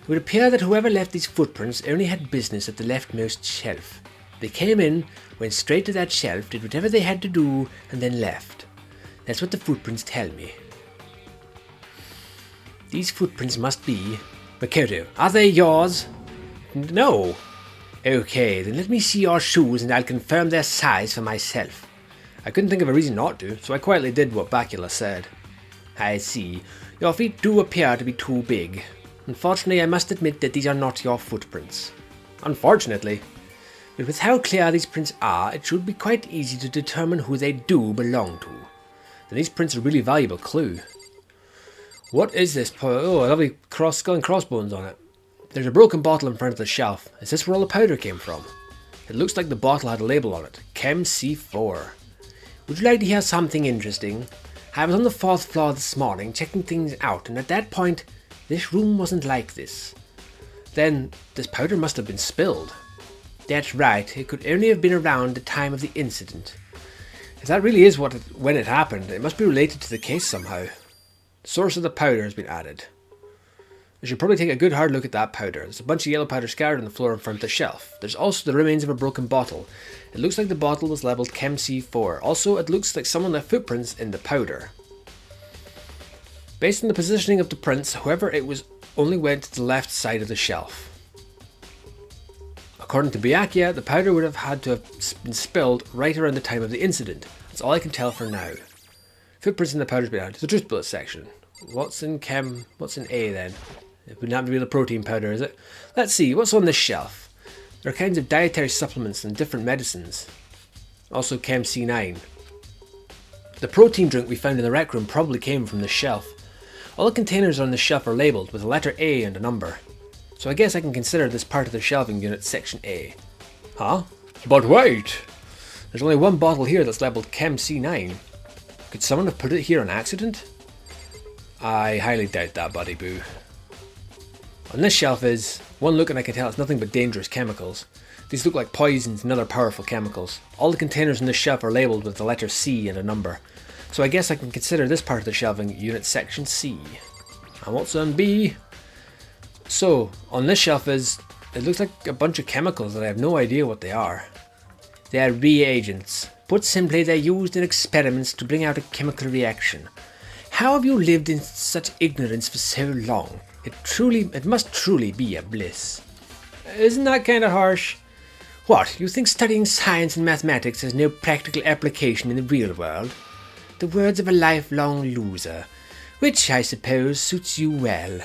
It would appear that whoever left these footprints only had business at the leftmost shelf. They came in, went straight to that shelf, did whatever they had to do, and then left. That's what the footprints tell me. These footprints must be... Makoto, are they yours? No. Okay, then let me see your shoes and I'll confirm their size for myself. I couldn't think of a reason not to, so I quietly did what Bakula said. I see. Your feet do appear to be too big. Unfortunately, I must admit that these are not your footprints. Unfortunately. But with how clear these prints are, it should be quite easy to determine who they do belong to. Then these prints are a really valuable clue. What is this? Oh, a lovely skull and crossbones on it. There's a broken bottle in front of the shelf. Is this where all the powder came from? It looks like the bottle had a label on it. Chem C4. Would you like to hear something interesting? I was on the 4th floor this morning checking things out, and at that point, this room wasn't like this. Then, this powder must have been spilled. That's right, it could only have been around the time of the incident. If that really is when it happened, it must be related to the case somehow. The source of the powder has been added. I should probably take a good hard look at that powder. There's a bunch of yellow powder scattered on the floor in front of the shelf. There's also the remains of a broken bottle. It looks like the bottle was labelled Chem C4. Also, it looks like someone left footprints in the powder. Based on the positioning of the prints, whoever it was only went to the left side of the shelf. According to Byakuya, the powder would have had to have been spilled right around the time of the incident. That's all I can tell for now. Footprints in the powder's been added to the truth bullet section. What's in A then? It wouldn't have to be the protein powder, is it? Let's see, what's on this shelf? There are kinds of dietary supplements and different medicines. Also Chem C9. The protein drink we found in the rec room probably came from this shelf. All the containers on this shelf are labelled with a letter A and a number. So I guess I can consider this part of the shelving unit Section A. Huh? But wait! There's only one bottle here that's labelled Chem C9. Could someone have put it here on accident? I highly doubt that, buddy boo. On this shelf is, one look and I can tell it's nothing but dangerous chemicals. These look like poisons and other powerful chemicals. All the containers on this shelf are labelled with the letter C and a number. So I guess I can consider this part of the shelving Unit Section C. And what's on B? So, on this shelf is, it looks like a bunch of chemicals that I have no idea what they are. They are reagents. Put simply, they're used in experiments to bring out a chemical reaction. How have you lived in such ignorance for so long? It must truly be a bliss. Isn't that kind of harsh? What, you think studying science and mathematics has no practical application in the real world? The words of a lifelong loser, which I suppose suits you well.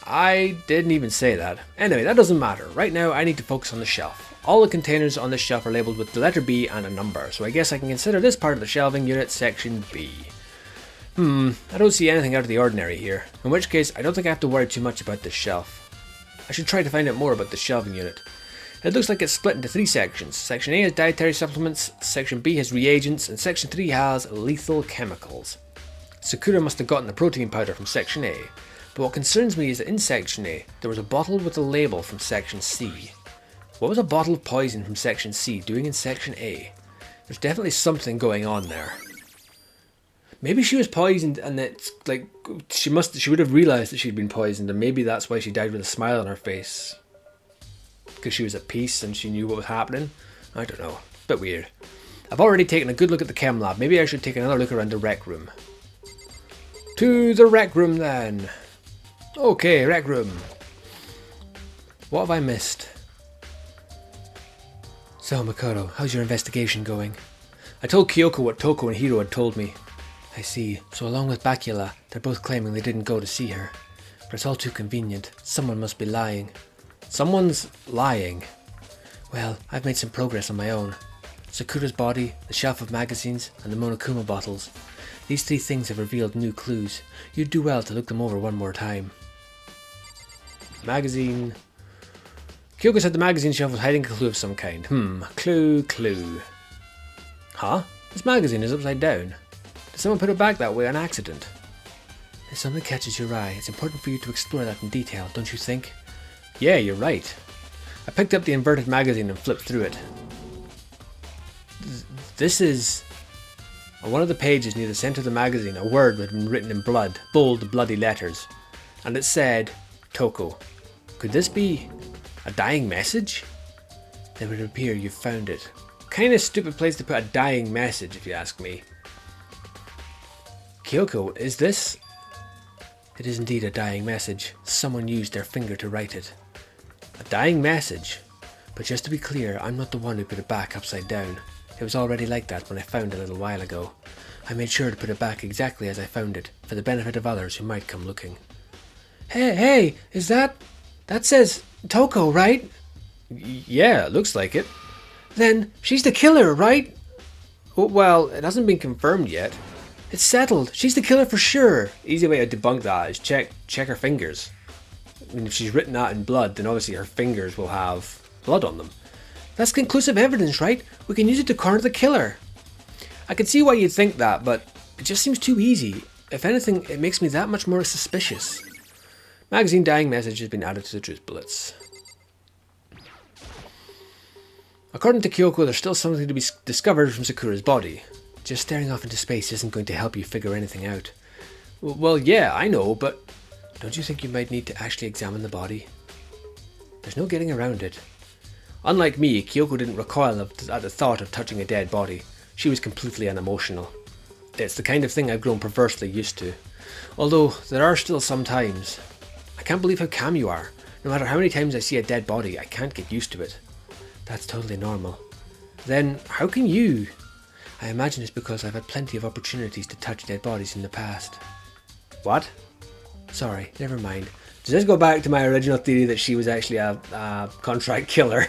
I didn't even say that. Anyway, that doesn't matter. Right now I need to focus on the shelf. All the containers on this shelf are labelled with the letter B and a number, so I guess I can consider this part of the shelving Unit Section B. I don't see anything out of the ordinary here, in which case I don't think I have to worry too much about this shelf. I should try to find out more about the shelving unit. It looks like it's split into 3 sections. Section A has dietary supplements, Section B has reagents, and Section 3 has lethal chemicals. Sakura must have gotten the protein powder from Section A, but what concerns me is that in Section A, there was a bottle with a label from Section C. What was a bottle of poison from Section C doing in Section A? There's definitely something going on there. Maybe she was poisoned and it's like, she would have realised that she'd been poisoned and maybe that's why she died with a smile on her face. Because she was at peace and she knew what was happening. I don't know. Bit weird. I've already taken a good look at the chem lab. Maybe I should take another look around the rec room. To the rec room then. Okay, rec room. What have I missed? So Makoto, how's your investigation going? I told Kyoko what Toko and Hiro had told me. I see. So along with Bakula, they're both claiming they didn't go to see her. But it's all too convenient. Someone must be lying. Someone's lying. Well, I've made some progress on my own. Sakura's body, the shelf of magazines, and the Monokuma bottles. These 3 things have revealed new clues. You'd do well to look them over one more time. Magazine. Kyoko said the magazine shelf was hiding a clue of some kind. Clue. Huh? This magazine is upside down. Did someone put it back that way on accident? If something catches your eye, it's important for you to explore that in detail, don't you think? Yeah, you're right. I picked up the inverted magazine and flipped through it. This is... On one of the pages near the centre of the magazine, a word had been written in blood, bold, bloody letters. And it said, Toko. Could this be a dying message? Then it would appear you've found it. Kind of stupid place to put a dying message, if you ask me. Kyoko, is this? It is indeed a dying message. Someone used their finger to write it. A dying message? But just to be clear, I'm not the one who put it back upside down. It was already like that when I found it a little while ago. I made sure to put it back exactly as I found it, for the benefit of others who might come looking. Hey, is that... That says Toko, right? Yeah, it looks like it. Then she's the killer, right? Well, it hasn't been confirmed yet. It's settled. She's the killer for sure. Easy way to debunk that is check her fingers. I mean, if she's written that in blood, then obviously her fingers will have blood on them. That's conclusive evidence, right? We can use it to corner the killer. I can see why you'd think that, but it just seems too easy. If anything, it makes me that much more suspicious. Magazine dying message has been added to the truth bullets. According to Kyoko, there's still something to be discovered from Sakura's body. Just staring off into space isn't going to help you figure anything out. Well, yeah, I know, but don't you think you might need to actually examine the body? There's no getting around it. Unlike me, Kyoko didn't recoil at the thought of touching a dead body. She was completely unemotional. It's the kind of thing I've grown perversely used to. Although, there are still some times. I can't believe how calm you are. No matter how many times I see a dead body, I can't get used to it. That's totally normal. Then, how can you? I imagine it's because I've had plenty of opportunities to touch dead bodies in the past. What? Sorry, never mind. Does this go back to my original theory that she was actually a contract killer?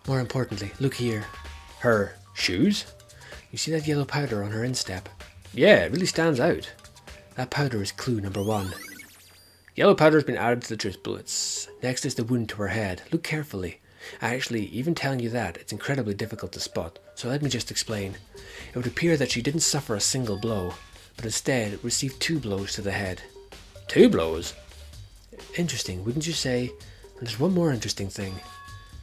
More importantly, look here. Her shoes? You see that yellow powder on her instep? Yeah, it really stands out. That powder is clue number 1. Yellow powder has been added to the truth bullets. Next is the wound to her head. Look carefully. Actually, even telling you that, it's incredibly difficult to spot, so let me just explain. It would appear that she didn't suffer a single blow, but instead received 2 blows to the head. 2 blows? Interesting, wouldn't you say? And there's one more interesting thing.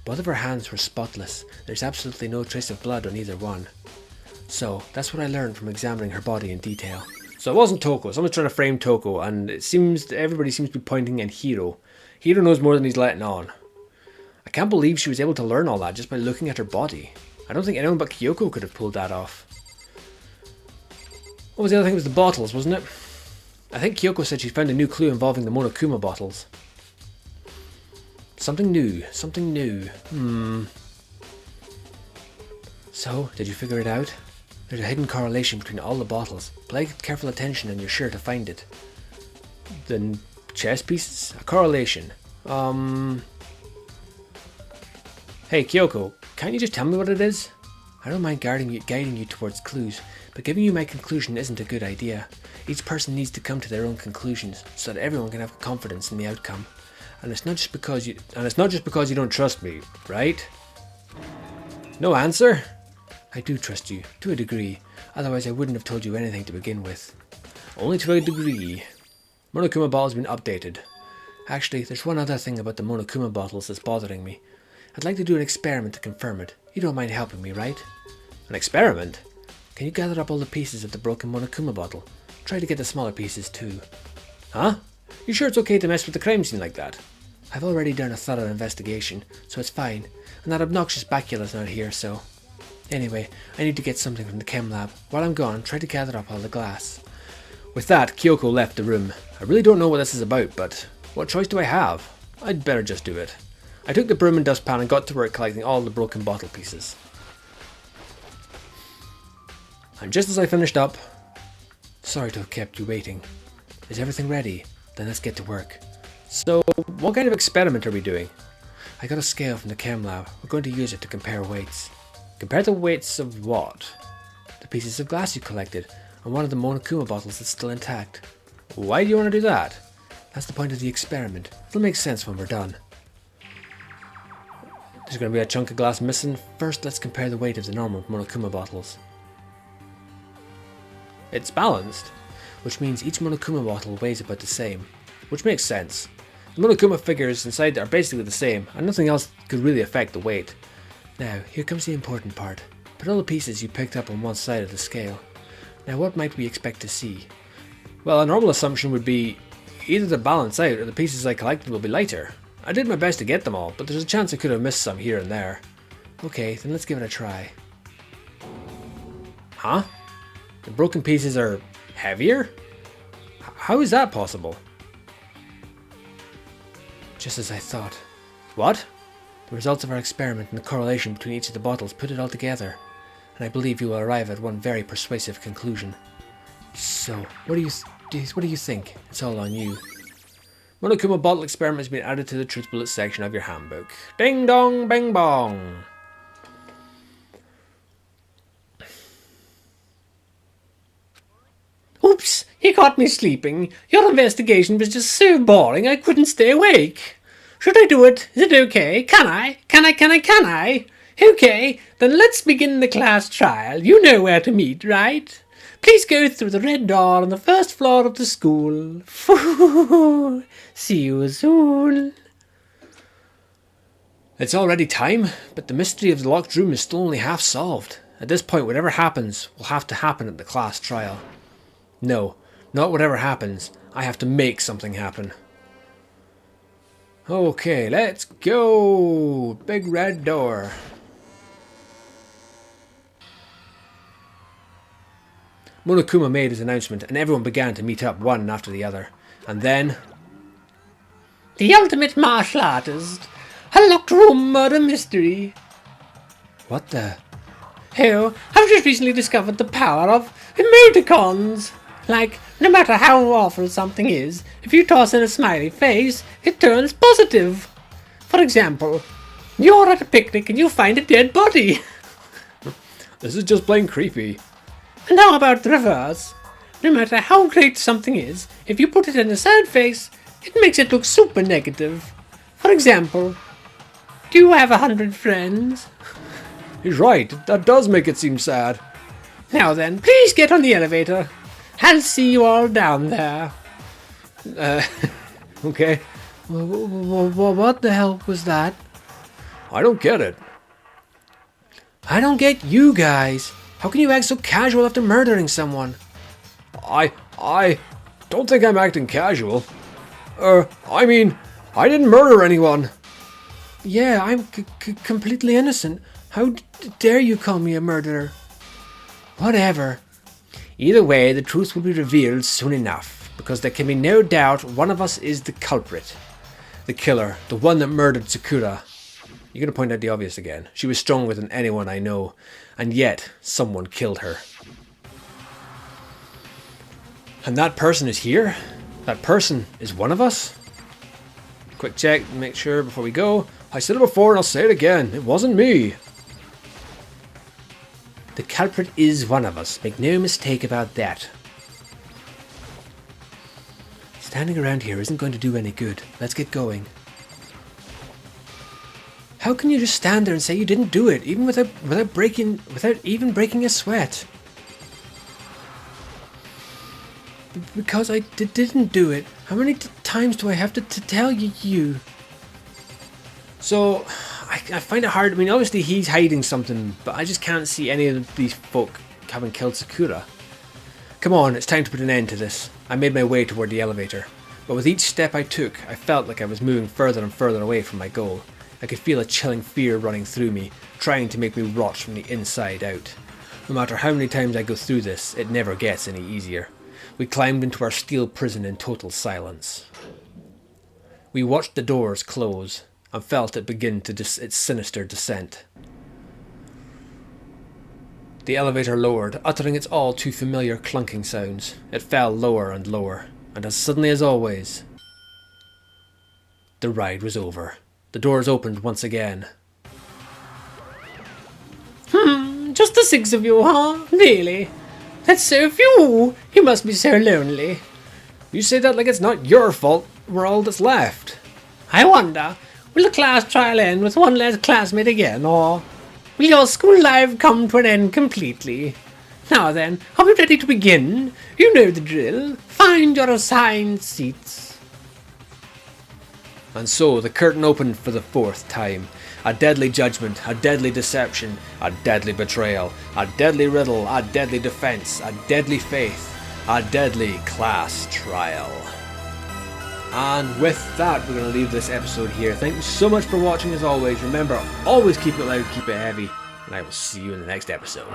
Both of her hands were spotless. There's absolutely no trace of blood on either one. So, that's what I learned from examining her body in detail. So it wasn't Toko. Someone's trying to frame Toko, and it seems everybody seems to be pointing at Hiro. Hiro knows more than he's letting on. I can't believe she was able to learn all that just by looking at her body. I don't think anyone but Kyoko could have pulled that off. What was the other thing? It was the bottles, wasn't it? I think Kyoko said she found a new clue involving the Monokuma bottles. Something new. Something new. So, did you figure it out? There's a hidden correlation between all the bottles. Pay careful attention and you're sure to find it. The chess pieces? A correlation. Hey Kyoko, can't you just tell me what it is? I don't mind guiding you towards clues, but giving you my conclusion isn't a good idea. Each person needs to come to their own conclusions, so that everyone can have confidence in the outcome. And it's not just because you don't trust me, right? No answer? I do trust you, to a degree. Otherwise I wouldn't have told you anything to begin with. Only to a degree. Monokuma bottle has been updated. Actually, there's one other thing about the Monokuma bottles that's bothering me. I'd like to do an experiment to confirm it. You don't mind helping me, right? An experiment? Can you gather up all the pieces of the broken Monokuma bottle? Try to get the smaller pieces too. Huh? You sure it's okay to mess with the crime scene like that? I've already done a thorough investigation, so it's fine. And that obnoxious Bacula's not here, so... Anyway, I need to get something from the chem lab. While I'm gone, try to gather up all the glass. With that, Kyoko left the room. I really don't know what this is about, but what choice do I have? I'd better just do it. I took the broom and dustpan and got to work collecting all the broken bottle pieces. And just as I finished up... Sorry to have kept you waiting. Is everything ready? Then let's get to work. So, what kind of experiment are we doing? I got a scale from the chem lab. We're going to use it to compare weights. Compare the weights of what? The pieces of glass you collected, and one of the Monokuma bottles that's still intact. Why do you want to do that? That's the point of the experiment. It'll make sense when we're done. There's going to be a chunk of glass missing. First, let's compare the weight of the normal Monokuma bottles. It's balanced. Which means each Monokuma bottle weighs about the same. Which makes sense. The Monokuma figures inside are basically the same, and nothing else could really affect the weight. Now, here comes the important part. Put all the pieces you picked up on one side of the scale. Now, what might we expect to see? Well, a normal assumption would be either to balance out or the pieces I collected will be lighter. I did my best to get them all, but there's a chance I could have missed some here and there. Okay, then let's give it a try. Huh? The broken pieces are heavier? How is that possible? Just as I thought. What? The results of our experiment and the correlation between each of the bottles put it all together, and I believe you will arrive at one very persuasive conclusion. So, what do you think? It's all on you. Monokuma bottle experiment has been added to the truth bullet section of your handbook. Ding dong, bing bong. Oops, you caught me sleeping. Your investigation was just so boring I couldn't stay awake. Should I do it? Is it okay? Can I? Can I? Okay, then let's begin the class trial. You know where to meet, right? Please go through the red door on the first floor of the school. See you soon. It's already time, but the mystery of the locked room is still only half solved. At this point, whatever happens will have to happen at the class trial. No, not whatever happens. I have to make something happen. Okay, let's go! Big red door. Monokuma made his announcement and everyone began to meet up one after the other. And then... The ultimate martial artist. A locked room murder mystery. What the... Oh, I've just recently discovered the power of emoticons. Like, no matter how awful something is, if you toss in a smiley face, it turns positive. For example, you're at a picnic and you find a dead body. This is just plain creepy. And how about the reverse? No matter how great something is, if you put it in a sad face, it makes it look super negative. For example, Do you have 100 friends? He's right. That does make it seem sad. Now then, please get on the elevator. I'll see you all down there. Okay. What the hell was that? I don't get it. I don't get you guys. How can you act so casual after murdering someone? I don't think I'm acting casual. I mean, I didn't murder anyone. Yeah, I'm completely innocent. How dare you call me a murderer? Whatever. Either way, the truth will be revealed soon enough, because there can be no doubt one of us is the culprit. The killer, the one that murdered Sakura. You're going to point out the obvious again. She was stronger than anyone I know, and yet someone killed her. And that person is here? That person is one of us? Quick check, make sure before we go. I said it before and I'll say it again. It wasn't me. The culprit is one of us. Make no mistake about that. Standing around here isn't going to do any good. Let's get going. How can you just stand there and say you didn't do it, even without even breaking a sweat? Because I didn't do it. How many times do I have to tell you? So, I find it hard. I mean, obviously he's hiding something, but I just can't see any of these folk having killed Sakura. Come on, it's time to put an end to this. I made my way toward the elevator, but with each step I took, I felt like I was moving further and further away from my goal. I could feel a chilling fear running through me, trying to make me rot from the inside out. No matter how many times I go through this, it never gets any easier. We climbed into our steel prison in total silence. We watched the doors close and felt it begin to its sinister descent. The elevator lowered, uttering its all too familiar clunking sounds. It fell lower and lower, and as suddenly as always, the ride was over. The doors opened once again. Just the 6 of you, huh? Really? That's so few. You must be so lonely. You say that like it's not your fault. We're all that's left. I wonder, will the class trial end with one less classmate again, or will your school life come to an end completely? Now then, are we ready to begin? You know the drill. Find your assigned seats. And so the curtain opened for the 4th time. A deadly judgment, a deadly deception, a deadly betrayal, a deadly riddle, a deadly defense, a deadly faith, a deadly class trial. And with that, we're going to leave this episode here. Thank you so much for watching as always. Remember, always keep it loud, keep it heavy, and I will see you in the next episode.